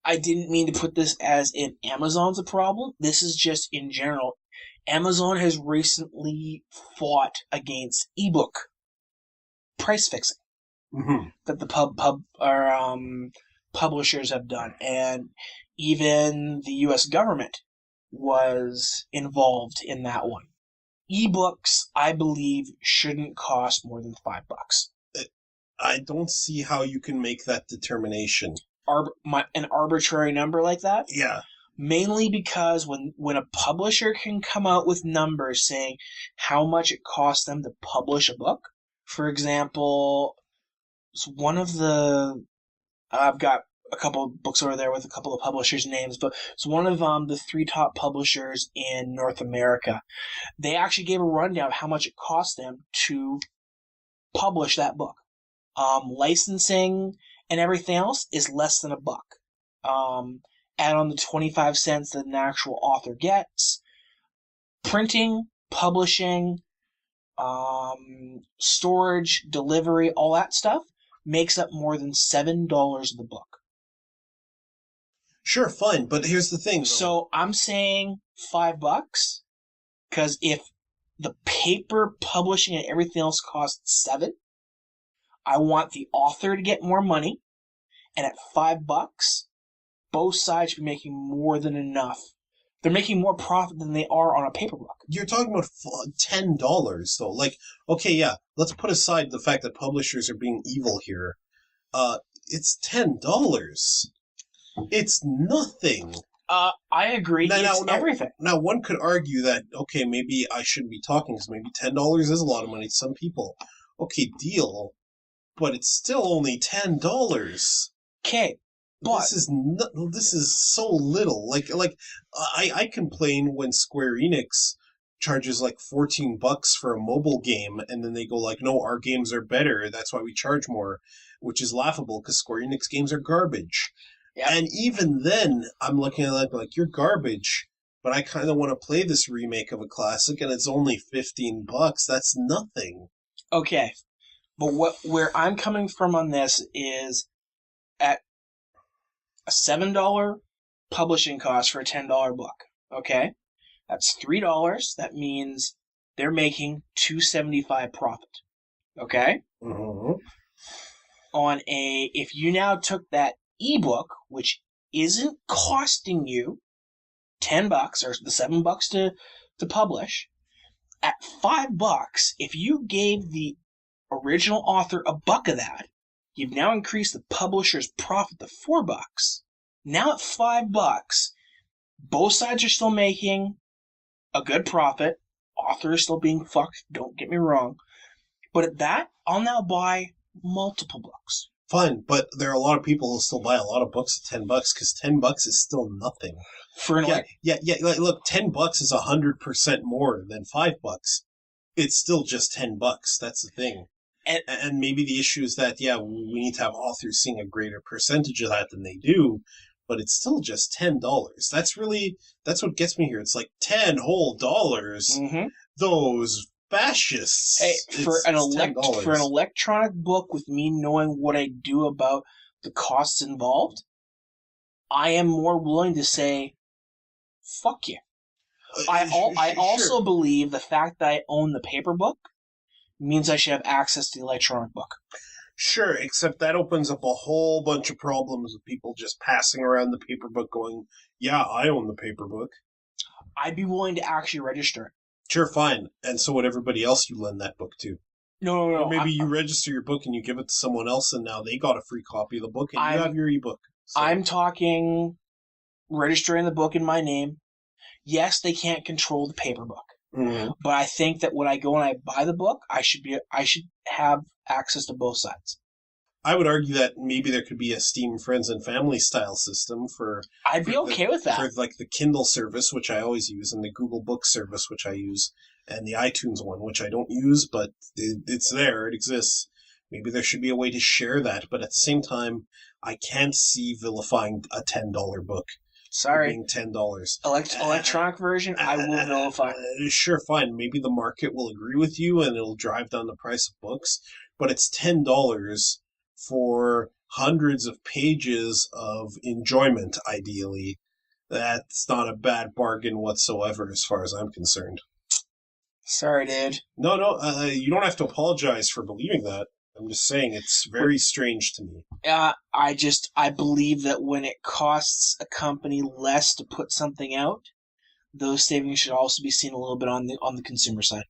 I didn't mean to put this as in Amazon's a problem. This is just in general. Amazon has recently fought against ebook price fixing that the publishers have done, and even the U.S. government was involved in that one. Ebooks, I believe, shouldn't cost more than $5. I don't see how you can make that determination. An arbitrary number like that? Yeah. Mainly because when a publisher can come out with numbers saying how much it costs them to publish a book, for example, I've got a couple of books over there with a couple of publishers' names, but it's one of the 3 top publishers in North America. They actually gave a rundown of how much it cost them to publish that book. Licensing and everything else is less than $1. Add on the 25 cents that an actual author gets. Printing, publishing, storage, delivery, all that stuff makes up more than $7 of the book. Sure, fine, but here's the thing. Though. So I'm saying $5, because if the paper, publishing, and everything else costs $7, I want the author to get more money, and at $5, both sides should be making more than enough. They're making more profit than they are on a paper book. You're talking about $10, though. Like, okay, yeah, let's put aside the fact that publishers are being evil here. It's $10. It's nothing. I agree. It's everything. Now, one could argue that, okay, maybe I shouldn't be talking because maybe $10 is a lot of money to some people. Okay, deal. But it's still only $10. Okay, but this is so little. I complain when Square Enix charges like $14 for a mobile game, and then they go like, no, our games are better. That's why we charge more, which is laughable because Square Enix games are garbage. Yep. And even then, I'm looking at it like, you're garbage, but I kind of want to play this remake of a classic, and it's only $15. That's nothing. Okay, but where I'm coming from on this is at a $7 publishing cost for a $10 book. Okay, that's $3. That means they're making $2.75 profit. Okay. Mm-hmm. If you now took that ebook, which isn't costing you $10 or the $7 to publish, at $5, if you gave the original author $1 of that, you've now increased the publisher's profit to $4. Now at $5, both sides are still making a good profit. Author is still being fucked, don't get me wrong. But at that, I'll now buy multiple books. Fine, but there are a lot of people who still buy a lot of books at $10 because $10 is still nothing. Look, $10 is 100% more than $5. It's still just $10. That's the thing. And maybe the issue is that we need to have authors seeing a greater percentage of that than they do, but it's still just $10. That's what gets me here. It's like $10 whole dollars. Mm-hmm. Those fascists. Hey, for an electronic book, with me knowing what I do about the costs involved, I am more willing to say, fuck you. I also believe the fact that I own the paper book means I should have access to the electronic book. Sure, except that opens up a whole bunch of problems with people just passing around the paper book going, yeah, I own the paper book. I'd be willing to actually register it. Sure, fine. And so would everybody else you lend that book to. No. Or maybe you register your book and you give it to someone else and now they got a free copy of the book and you have your ebook. So. I'm talking registering the book in my name. Yes, they can't control the paper book. Mm-hmm. But I think that when I go and I buy the book, I should have access to both sides. I would argue that maybe there could be a Steam Friends and Family style system for... I'd be okay with that. For like the Kindle service, which I always use, and the Google Books service, which I use, and the iTunes one, which I don't use, but it's there, it exists. Maybe there should be a way to share that, but at the same time, I can't see vilifying a $10 book. Sorry. Being $10. Electronic version, I will vilify. Sure, fine. Maybe the market will agree with you and it'll drive down the price of books, but it's $10 for hundreds of pages of enjoyment, ideally. That's not a bad bargain whatsoever as far as I'm concerned. Sorry, dude. No, you don't have to apologize for believing that. I'm just saying it's very strange to me. I believe that when it costs a company less to put something out, those savings should also be seen a little bit on the consumer side.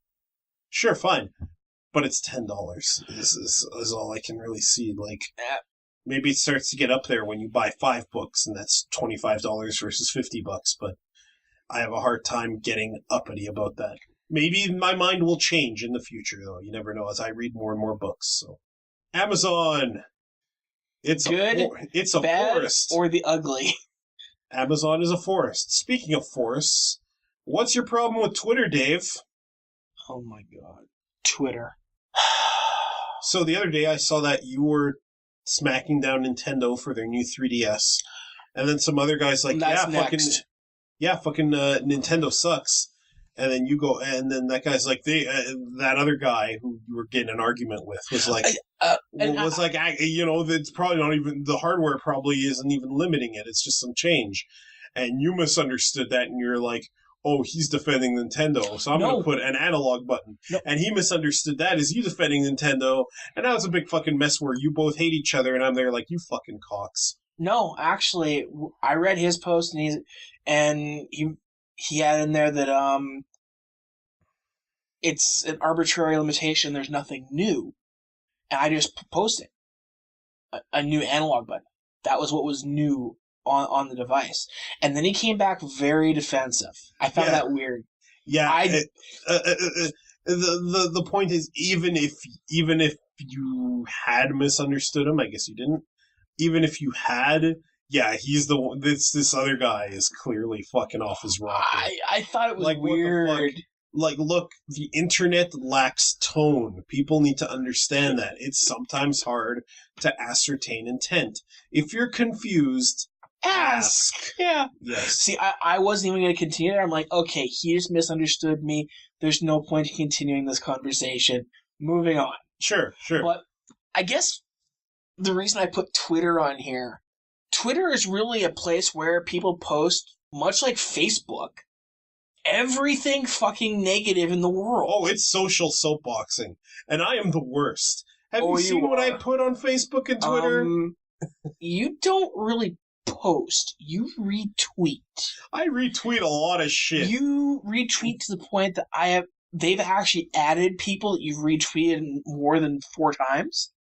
Sure, fine. But it's $10 is all I can really see. Like, maybe it starts to get up there when you buy 5 books, and that's $25 versus $50. But I have a hard time getting uppity about that. Maybe my mind will change in the future, though. You never know as I read more and more books. So, Amazon, it's good, it's a bad, forest, or the ugly. Amazon is a forest. Speaking of forests, what's your problem with Twitter, Dave? Oh my God, Twitter. So the other day I saw that you were smacking down Nintendo for their new 3DS, and then some other guys like, fucking Nintendo sucks. And then you go, and then that guy's like, that other guy who you were getting an argument with was like, it's probably not even, the hardware probably isn't even limiting it. It's just some change. And you misunderstood that, and you're like, oh, he's defending Nintendo, so I'm going to put an analog button. No. And he misunderstood that as you defending Nintendo, and now it's a big fucking mess where you both hate each other, and I'm there like, you fucking cocks. No, actually, I read his post, and he had in there that it's an arbitrary limitation. There's nothing new, and I just posted a new analog button. That was what was new on the device, and then he came back very defensive. I found that weird. Yeah, the point is, even if you had misunderstood him, I guess you didn't. Even if you had. Yeah, he's the one. This other guy is clearly fucking off his rocker. I thought it was like, weird. What the fuck? Like, look, the internet lacks tone. People need to understand that. It's sometimes hard to ascertain intent. If you're confused, ask. Yeah. Yes. See, I wasn't even going to continue there. I'm like, okay, he just misunderstood me. There's no point in continuing this conversation. Moving on. Sure. But I guess the reason I put Twitter on here, Twitter is really a place where people post, much like Facebook, everything fucking negative in the world. Oh, it's social soapboxing. And I am the worst. Have you seen what I put on Facebook and Twitter? You don't really post. You retweet. I retweet a lot of shit. You retweet to the point that they've actually added people that you've retweeted more than 4 times.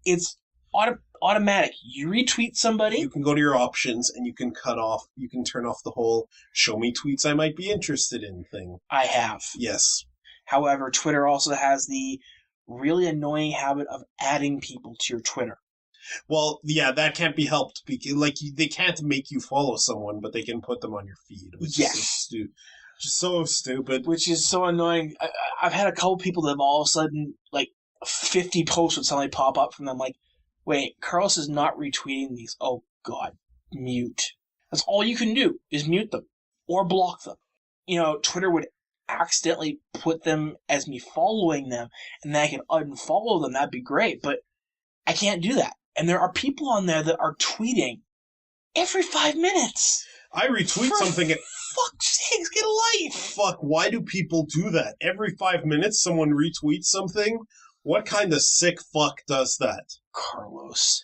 It's automatic. You retweet somebody. You can go to your options and you can turn off the whole show me tweets I might be interested in thing. I have. Yes. However, Twitter also has the really annoying habit of adding people to your Twitter. Well, yeah, that can't be helped. They can't make you follow someone, but they can put them on your feed. Which is so stupid. Which is so annoying. I've had a couple people that have all of a sudden, 50 posts would suddenly pop up from them, like, wait, Carlos is not retweeting these. Oh, God. Mute. That's all you can do, is mute them. Or block them. Twitter would accidentally put them as me following them, and then I can unfollow them. That'd be great, but I can't do that. And there are people on there that are tweeting Every 5 minutes. I retweet For something. Fuck's sakes, get a life. Fuck, why do people do that? Every 5 minutes someone retweets something? What kind of sick fuck does that? Carlos.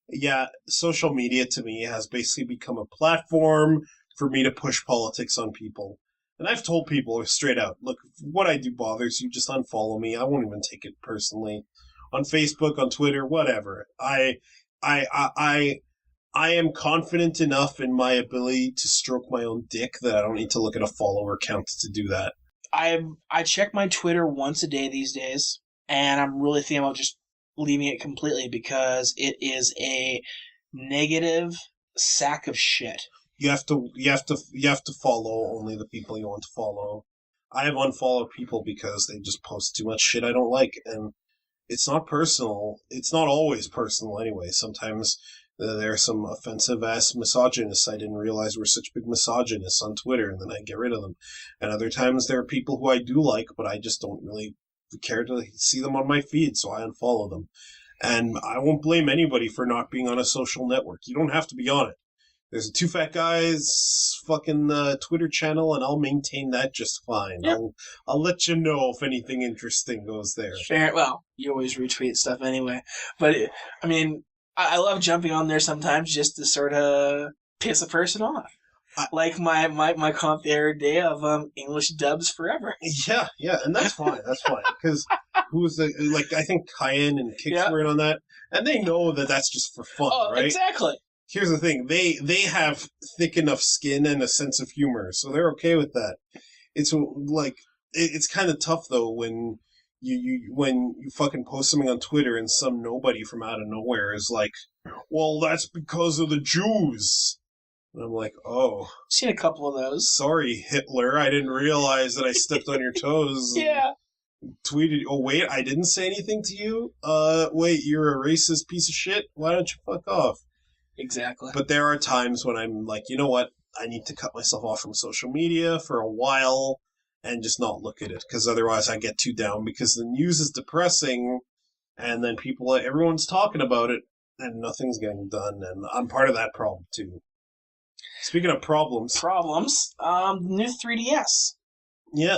Yeah, social media to me has basically become a platform for me to push politics on people. And I've told people straight out, look, if what I do bothers you, just unfollow me. I won't even take it personally. On Facebook, on Twitter, whatever. I am confident enough in my ability to stroke my own dick that I don't need to look at a follower count to do that. I check my Twitter once a day these days, and I'm really thinking about just leaving it completely because it is a negative sack of shit. You have to follow only the people you want to follow. I have unfollowed people because they just post too much shit I don't like, and it's not personal. It's not always personal anyway. Sometimes there are some offensive-ass misogynists I didn't realize were such big misogynists on Twitter, and then I get rid of them. And other times there are people who I do like, but I just don't really care to see them on my feed, so I unfollow them. And I won't blame anybody for not being on a social network. You don't have to be on it. There's a Two Fat Guys fucking Twitter channel, and I'll maintain that just fine. Yep. I'll let you know if anything interesting goes there. Fair. Well, you always retweet stuff anyway. But, I mean, I love jumping on there sometimes just to sort of piss a person off. Like my comment the other day of English dubs forever. Yeah, and that's fine. That's fine. Because I think Cayenne and Kicks were in on that, and they know that that's just for fun, right? Exactly. Here's the thing: they have thick enough skin and a sense of humor, so they're okay with that. It's like it's kind of tough though when you fucking post something on Twitter and some nobody from out of nowhere is like, "Well, that's because of the Jews." And I'm like, "Oh, seen a couple of those. Sorry, Hitler. I didn't realize that I stepped on your toes." Yeah. Tweeted, "Oh wait, I didn't say anything to you. Wait, you're a racist piece of shit. Why don't you fuck off?" Exactly. But there are times when I'm like, you know what? I need to cut myself off from social media for a while and just not look at it, because otherwise I get too down, because the news is depressing, and then everyone's talking about it, and nothing's getting done, and I'm part of that problem too. Speaking of problems. New 3DS. Yeah.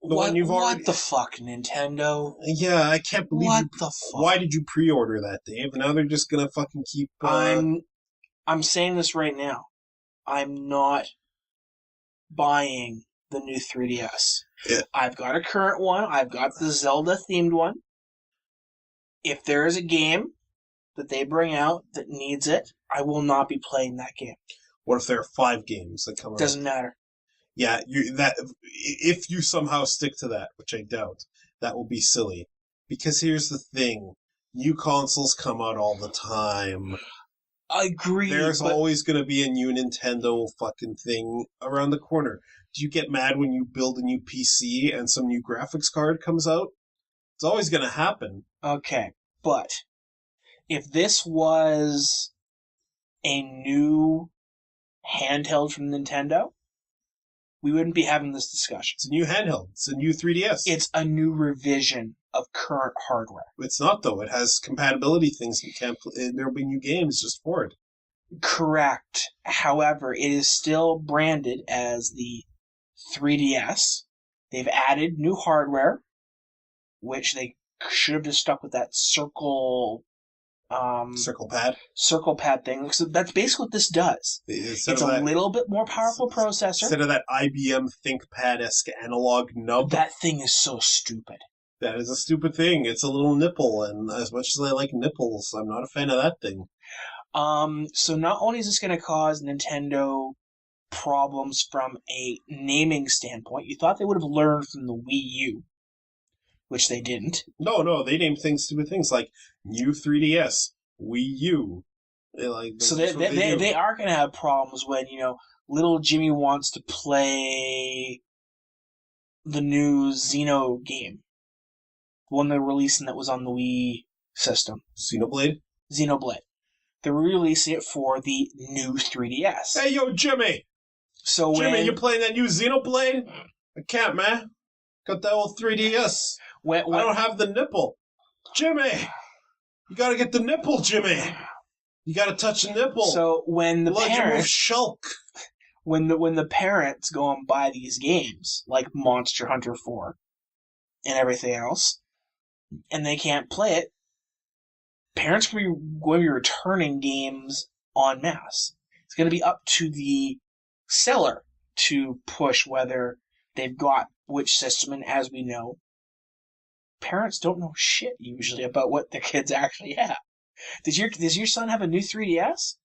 What the fuck, Nintendo? Yeah, I can't believe What the fuck? Why did you pre-order that, Dave? Now they're just gonna fucking keep... I'm saying this right now. I'm not buying the new 3DS. Yeah. I've got a current one. I've got the Zelda-themed one. If there is a game that they bring out that needs it, I will not be playing that game. What if there are 5 games that come out? Doesn't matter. Yeah, if you somehow stick to that, which I doubt, that will be silly. Because here's the thing. New consoles come out all the time. I agree. There's always going to be a new Nintendo fucking thing around the corner. Do you get mad when you build a new PC and some new graphics card comes out? It's always going to happen. Okay, but if this was a new handheld from Nintendo, we wouldn't be having this discussion. It's a new handheld. It's a new 3DS. It's a new revision of current hardware. It's not, though. It has compatibility things. There'll be new games just for it. Correct. However, it is still branded as the 3DS. They've added new hardware, which they should have just stuck with that circle pad thing. So that's basically what this does. It's a little bit more powerful processor. Instead of that IBM ThinkPad-esque analog nub. That thing is so stupid. That is a stupid thing. It's a little nipple, and as much as I like nipples, I'm not a fan of that thing. So not only is this going to cause Nintendo problems from a naming standpoint, you thought they would have learned from the Wii U, which they didn't. No, they named stupid things like New 3DS, Wii U. They are going to have problems when, little Jimmy wants to play the new Xeno game. The one they're releasing that was on the Wii system. Xenoblade? Xenoblade. They're releasing it for the new 3DS. Hey, yo, Jimmy! Jimmy, you playing that new Xenoblade? I can't, man. Got that old 3DS. I don't have the nipple. Jimmy! You gotta get the nipple, Jimmy! You gotta touch the nipple. So when the parents shulk. when the parents go and buy these games, like Monster Hunter 4 and everything else, and they can't play it, parents are going to be returning games en masse. It's going to be up to the seller to push whether they've got which system, and as we know, parents don't know shit usually about what their kids actually have. Does your son have a new 3DS?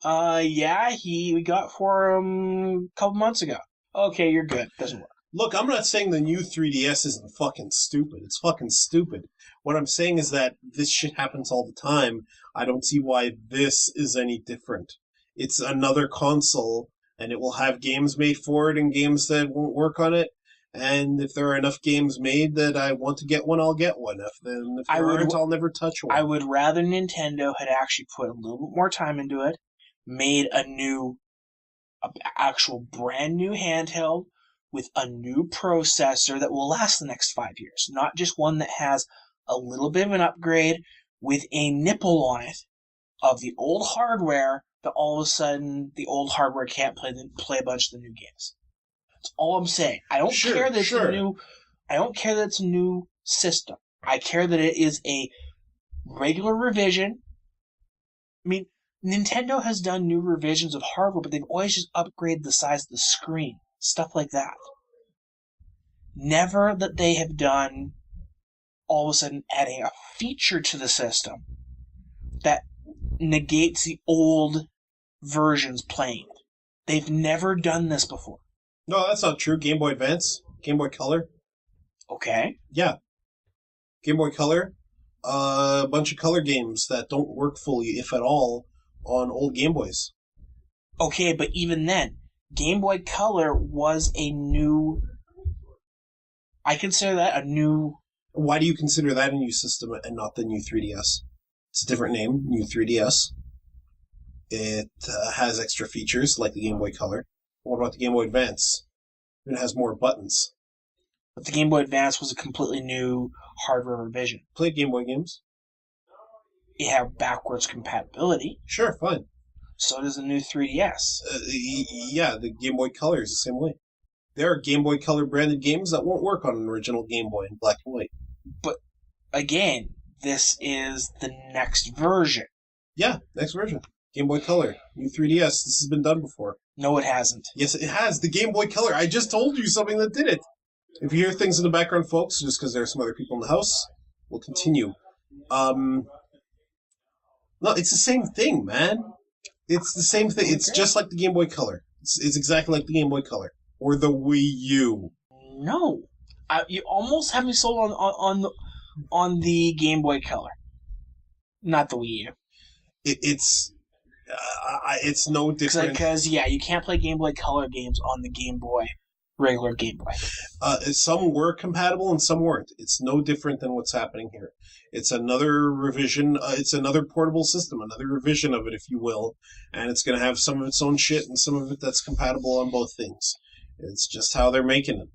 Yeah, we got for him a couple months ago. Okay, you're good. Doesn't work. Look, I'm not saying the new 3DS isn't fucking stupid. It's fucking stupid. What I'm saying is that this shit happens all the time. I don't see why this is any different. It's another console, and it will have games made for it and games that won't work on it. And if there are enough games made that I want to get one, I'll get one. If there aren't, I'll never touch one. I would rather Nintendo had actually put a little bit more time into it, made actual brand new handheld with a new processor that will last the next 5 years, not just one that has a little bit of an upgrade with a nipple on it of the old hardware that all of a sudden the old hardware can't play a bunch of the new games. That's all I'm saying. I don't care that it's a new. I don't care that it's a new system. I care that it is a regular revision. I mean, Nintendo has done new revisions of hardware, but they've always just upgraded the size of the screen. Stuff like that. Never that they have done all of a sudden adding a feature to the system that negates the old versions playing it. They've never done this before. No, that's not true. Game Boy Advance, Game Boy Color. Okay. Yeah. Game Boy Color. A bunch of color games that don't work fully, if at all, on old Game Boys. Okay, but even then, Game Boy Color was a new... I consider that a new... Why do you consider that a new system and not the new 3DS? It's a different name, new 3DS. It has extra features, like the Game Boy Color. What about the Game Boy Advance? It has more buttons. But the Game Boy Advance was a completely new hardware revision. Played Game Boy games. It had backwards compatibility. Sure, fine. So does the new 3DS. Yeah, the Game Boy Color is the same way. There are Game Boy Color branded games that won't work on an original Game Boy in black and white. But, again, this is the next version. Yeah, next version. Game Boy Color, new 3DS. This has been done before. No, it hasn't. Yes, it has. The Game Boy Color. I just told you something that did it. If you hear things in the background, folks, just because there are some other people in the house, we'll continue. No, it's the same thing, man. It's the same thing. It's just like the Game Boy Color. It's exactly like the Game Boy Color. Or the Wii U. No. You almost have me sold on the Game Boy Color. Not the Wii U. It's no different. Because, yeah, you can't play Game Boy Color games on the Game Boy, regular Game Boy. Some were compatible and some weren't. It's no different than what's happening here. It's another revision. It's another portable system, another revision of it, if you will. And it's going to have some of its own shit and some of it that's compatible on both things. It's just how they're making it.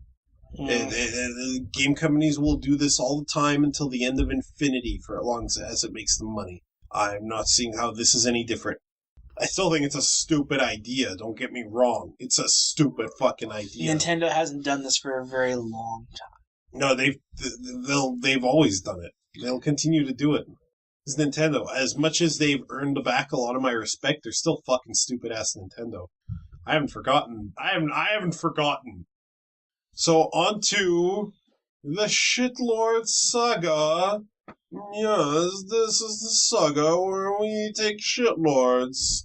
And game companies will do this all the time until the end of infinity for as long as it makes them money. I'm not seeing how this is any different. I still think it's a stupid idea, don't get me wrong. It's a stupid fucking idea. Nintendo hasn't done this for a very long time. No, they've always done it. They'll continue to do it. It's Nintendo. As much as they've earned back a lot of my respect, they're still fucking stupid ass Nintendo. I haven't forgotten. I haven't forgotten. So on to the Shitlord Saga. Yes, this is the saga where we take shitlords.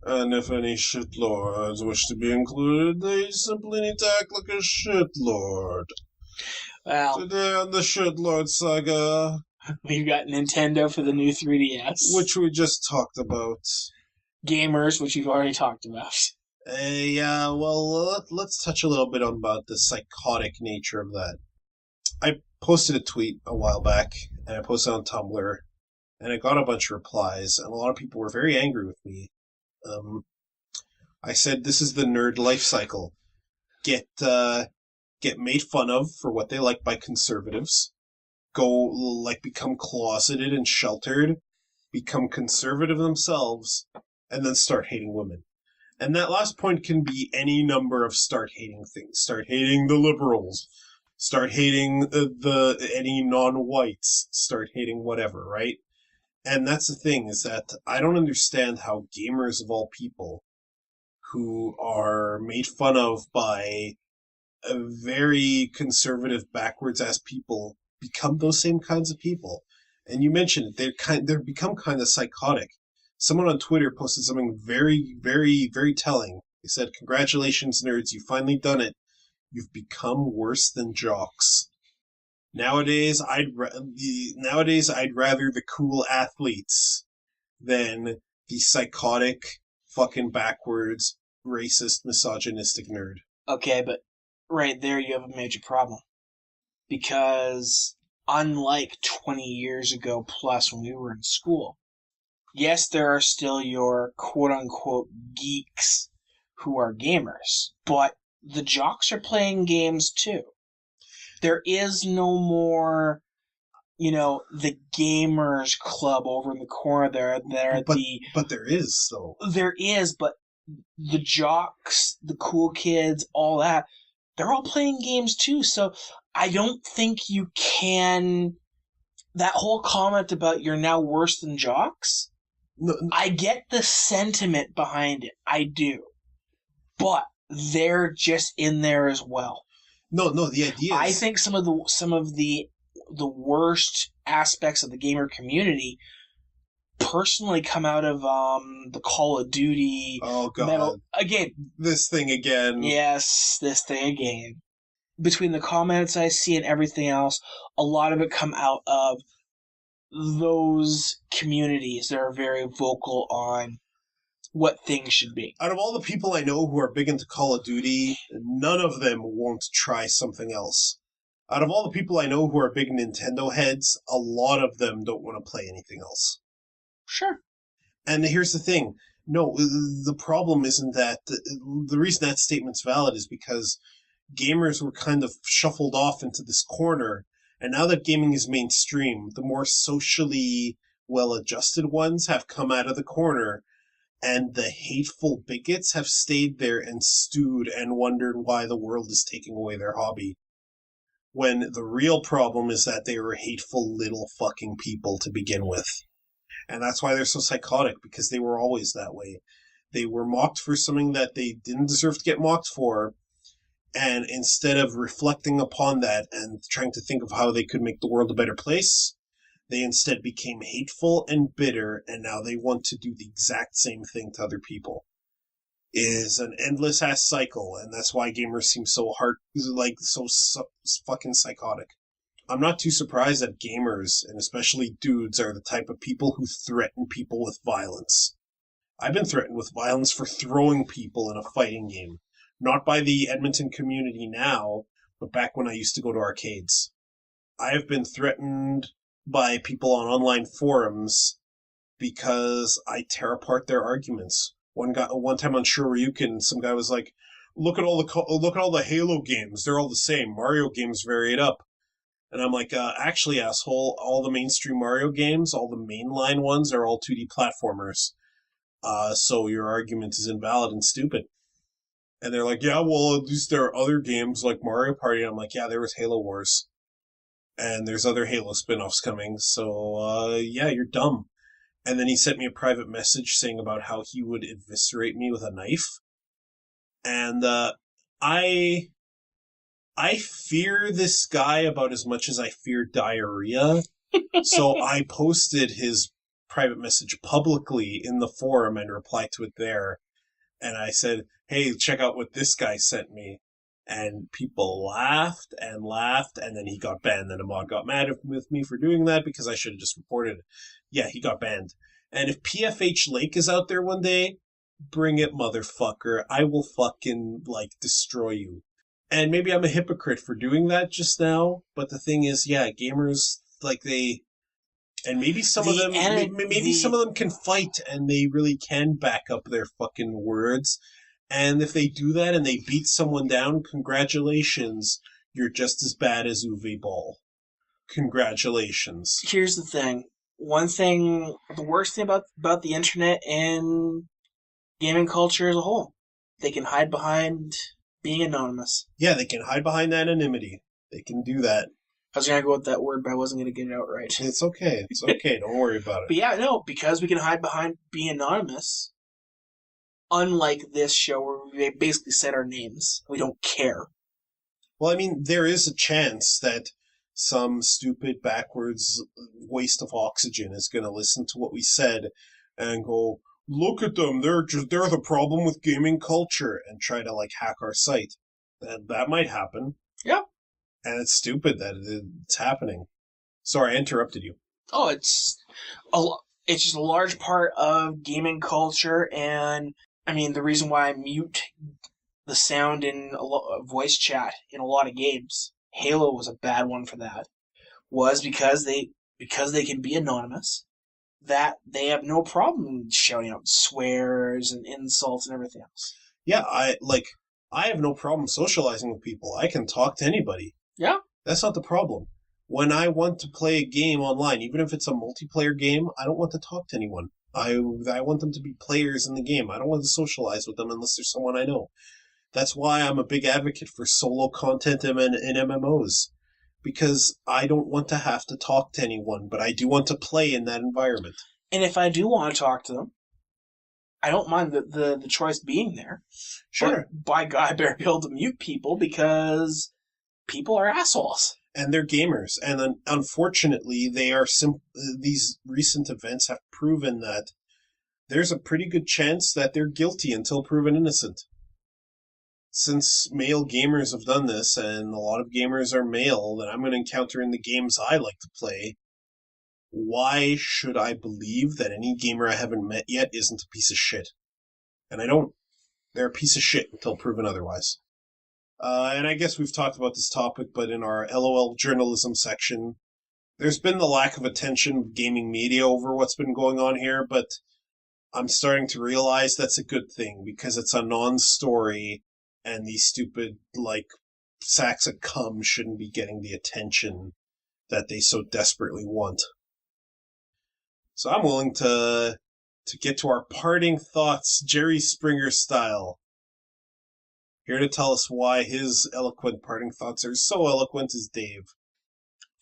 And if any shitlords wish to be included, they simply need to act like a shitlord. Well, today on the Shitlord Saga, we've got Nintendo for the new 3DS. Which we just talked about. Gamers, which we've already talked about. Yeah, well, let's touch a little bit about the psychotic nature of that. I posted a tweet a while back, and I posted on Tumblr, and I got a bunch of replies, and a lot of people were very angry with me. I said, this is the nerd life cycle. Get made fun of for what they like by conservatives. Become closeted and sheltered, become conservative themselves, and then start hating women. And that last point can be any number of start hating things. Start hating the liberals. Start hating any non-whites. Start hating whatever, right? And that's the thing, is that I don't understand how gamers of all people, who are made fun of by a very conservative, backwards-ass people, become those same kinds of people. And you mentioned it, they're become kind of psychotic. Someone on Twitter posted something very, very, very telling. They said, "Congratulations, nerds, you finally done it. You've become worse than jocks." Nowadays, I'd rather the cool athletes than the psychotic, fucking backwards, racist, misogynistic nerd. Okay, but right there you have a major problem. Because unlike 20 years ago plus when we were in school, yes, there are still your quote-unquote geeks who are gamers, but the jocks are playing games too. There is no more, the gamers club over in the corner there. But there is, though. There is, but the jocks, the cool kids, all that, they're all playing games too. So I don't think you can... That whole comment about you're now worse than jocks, no. I get the sentiment behind it. I do. But they're just in there as well. No, the idea is... I think some of the worst aspects of the gamer community personally come out of the Call of Duty... Oh, God. Again. This thing again. Yes, this thing again. Between the comments I see and everything else, a lot of it come out of those communities that are very vocal on what things should be. Out of all the people I know who are big into Call of Duty, none of them won't try something else. Out of all the people I know who are big Nintendo heads, a lot of them don't want to play anything else. Sure. And here's the thing. No, the problem isn't that... The reason that statement's valid is because gamers were kind of shuffled off into this corner, and now that gaming is mainstream, the more socially well-adjusted ones have come out of the corner, and the hateful bigots have stayed there and stewed and wondered why the world is taking away their hobby. When the real problem is that they were hateful little fucking people to begin with. And that's why they're so psychotic, because they were always that way. They were mocked for something that they didn't deserve to get mocked for, and instead of reflecting upon that and trying to think of how they could make the world a better place, they instead became hateful and bitter, and now they want to do the exact same thing to other people. It is an endless-ass cycle, and that's why gamers seem so fucking psychotic. I'm not too surprised that gamers, and especially dudes, are the type of people who threaten people with violence. I've been threatened with violence for throwing people in a fighting game. Not by the Edmonton community now, but back when I used to go to arcades. I have been threatened by people on online forums because I tear apart their arguments. One time on Shoryuken, some guy was like, look at all the Halo games. They're all the same. Mario games vary it up. And I'm like, actually, asshole, all the mainstream Mario games, all the mainline ones, are all 2D platformers. So your argument is invalid and stupid. And they're like, yeah, well, at least there are other games like Mario Party. And I'm like, yeah, there was Halo Wars. And there's other Halo spin-offs coming. So, yeah, you're dumb. And then he sent me a private message saying about how he would eviscerate me with a knife. And I fear this guy about as much as I fear diarrhea. So I posted his private message publicly in the forum and replied to it there. And I said, hey, check out what this guy sent me. And people laughed, and then he got banned. Then a mod got mad with me for doing that because I should have just reported it. Yeah, he got banned. And if PFH Lake is out there one day, bring it, motherfucker. I will fucking, destroy you. And maybe I'm a hypocrite for doing that just now, but the thing is, yeah, gamers, and maybe some of them can fight, and they really can back up their fucking words. And if they do that and they beat someone down, congratulations, you're just as bad as Uwe Ball. Congratulations. Here's the thing. the worst thing about the internet and gaming culture as a whole, they can hide behind being anonymous. Yeah, they can hide behind anonymity. They can do that. I was going to go with that word, but I wasn't going to get it out right. It's okay. It's okay. Don't worry about it. But yeah, no, because we can hide behind being anonymous, unlike this show where we basically said our names. We don't care. Well, I mean, there is a chance that some stupid backwards waste of oxygen is going to listen to what we said and go, look at them, they're the problem with gaming culture, and try to like hack our site. That might happen. Yeah. And it's stupid that it's happening. Sorry, I interrupted you. Oh, it's just a large part of gaming culture, and I mean the reason why I mute the sound in voice chat in a lot of games. Halo was a bad one for that. Was because they can be anonymous, that they have no problem shouting out swears and insults and everything else. Yeah, I have no problem socializing with people. I can talk to anybody. Yeah. That's not the problem. When I want to play a game online, even if it's a multiplayer game, I don't want to talk to anyone. I want them to be players in the game. I don't want to socialize with them unless there's someone I know. That's why I'm a big advocate for solo content in MMOs. Because I don't want to have to talk to anyone, but I do want to play in that environment. And if I do want to talk to them, I don't mind the choice being there. Sure. But by God, I better be able to mute people because people are assholes. And they're gamers. And then, unfortunately, these recent events have proven that there's a pretty good chance that they're guilty until proven innocent. Since male gamers have done this, and a lot of gamers are male that I'm going to encounter in the games I like to play, why should I believe that any gamer I haven't met yet isn't a piece of shit? And I don't. They're a piece of shit until proven otherwise. And I guess we've talked about this topic, but in our LOL journalism section, there's been the lack of attention of gaming media over what's been going on here, but I'm starting to realize that's a good thing, because it's a non-story, and these stupid, sacks of cum shouldn't be getting the attention that they so desperately want. So I'm willing to get to our parting thoughts, Jerry Springer style. Here to tell us why his eloquent parting thoughts are so eloquent is Dave.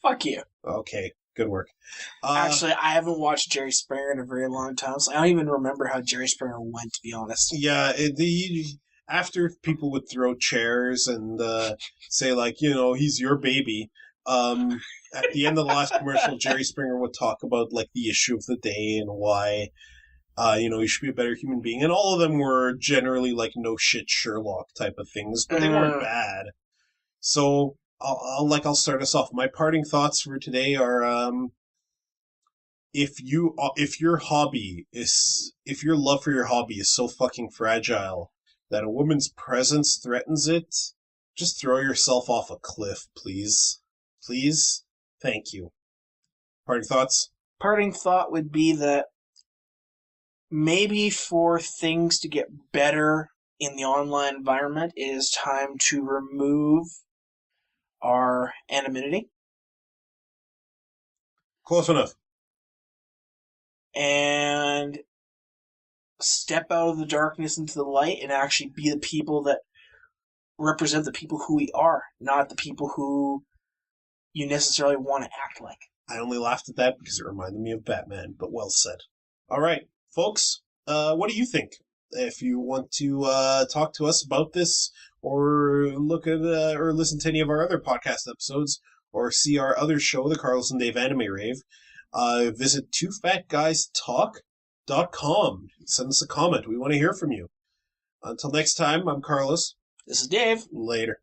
Fuck you. Okay, good work. Actually, I haven't watched Jerry Springer in a very long time, so I don't even remember how Jerry Springer went, to be honest. Yeah, after people would throw chairs and say, he's your baby, at the end of the last commercial, Jerry Springer would talk about, the issue of the day and why... you should be a better human being. And all of them were generally no shit Sherlock type of things, but they weren't bad. So I'll start us off. My parting thoughts for today are, if your love for your hobby is so fucking fragile that a woman's presence threatens it, just throw yourself off a cliff, please. Please? Thank you. Parting thoughts? Parting thought would be that maybe for things to get better in the online environment, it is time to remove our anonymity. Close enough. And step out of the darkness into the light and actually be the people that represent the people who we are, not the people who you necessarily want to act like. I only laughed at that because it reminded me of Batman, but well said. All right. Folks, what do you think? If you want to talk to us about this, or look at or listen to any of our other podcast episodes, or see our other show, the Carlos and Dave Anime Rave, visit twofatguystalk.com. Send us a comment. We want to hear from you. Until next time, I'm Carlos. This is Dave. Later.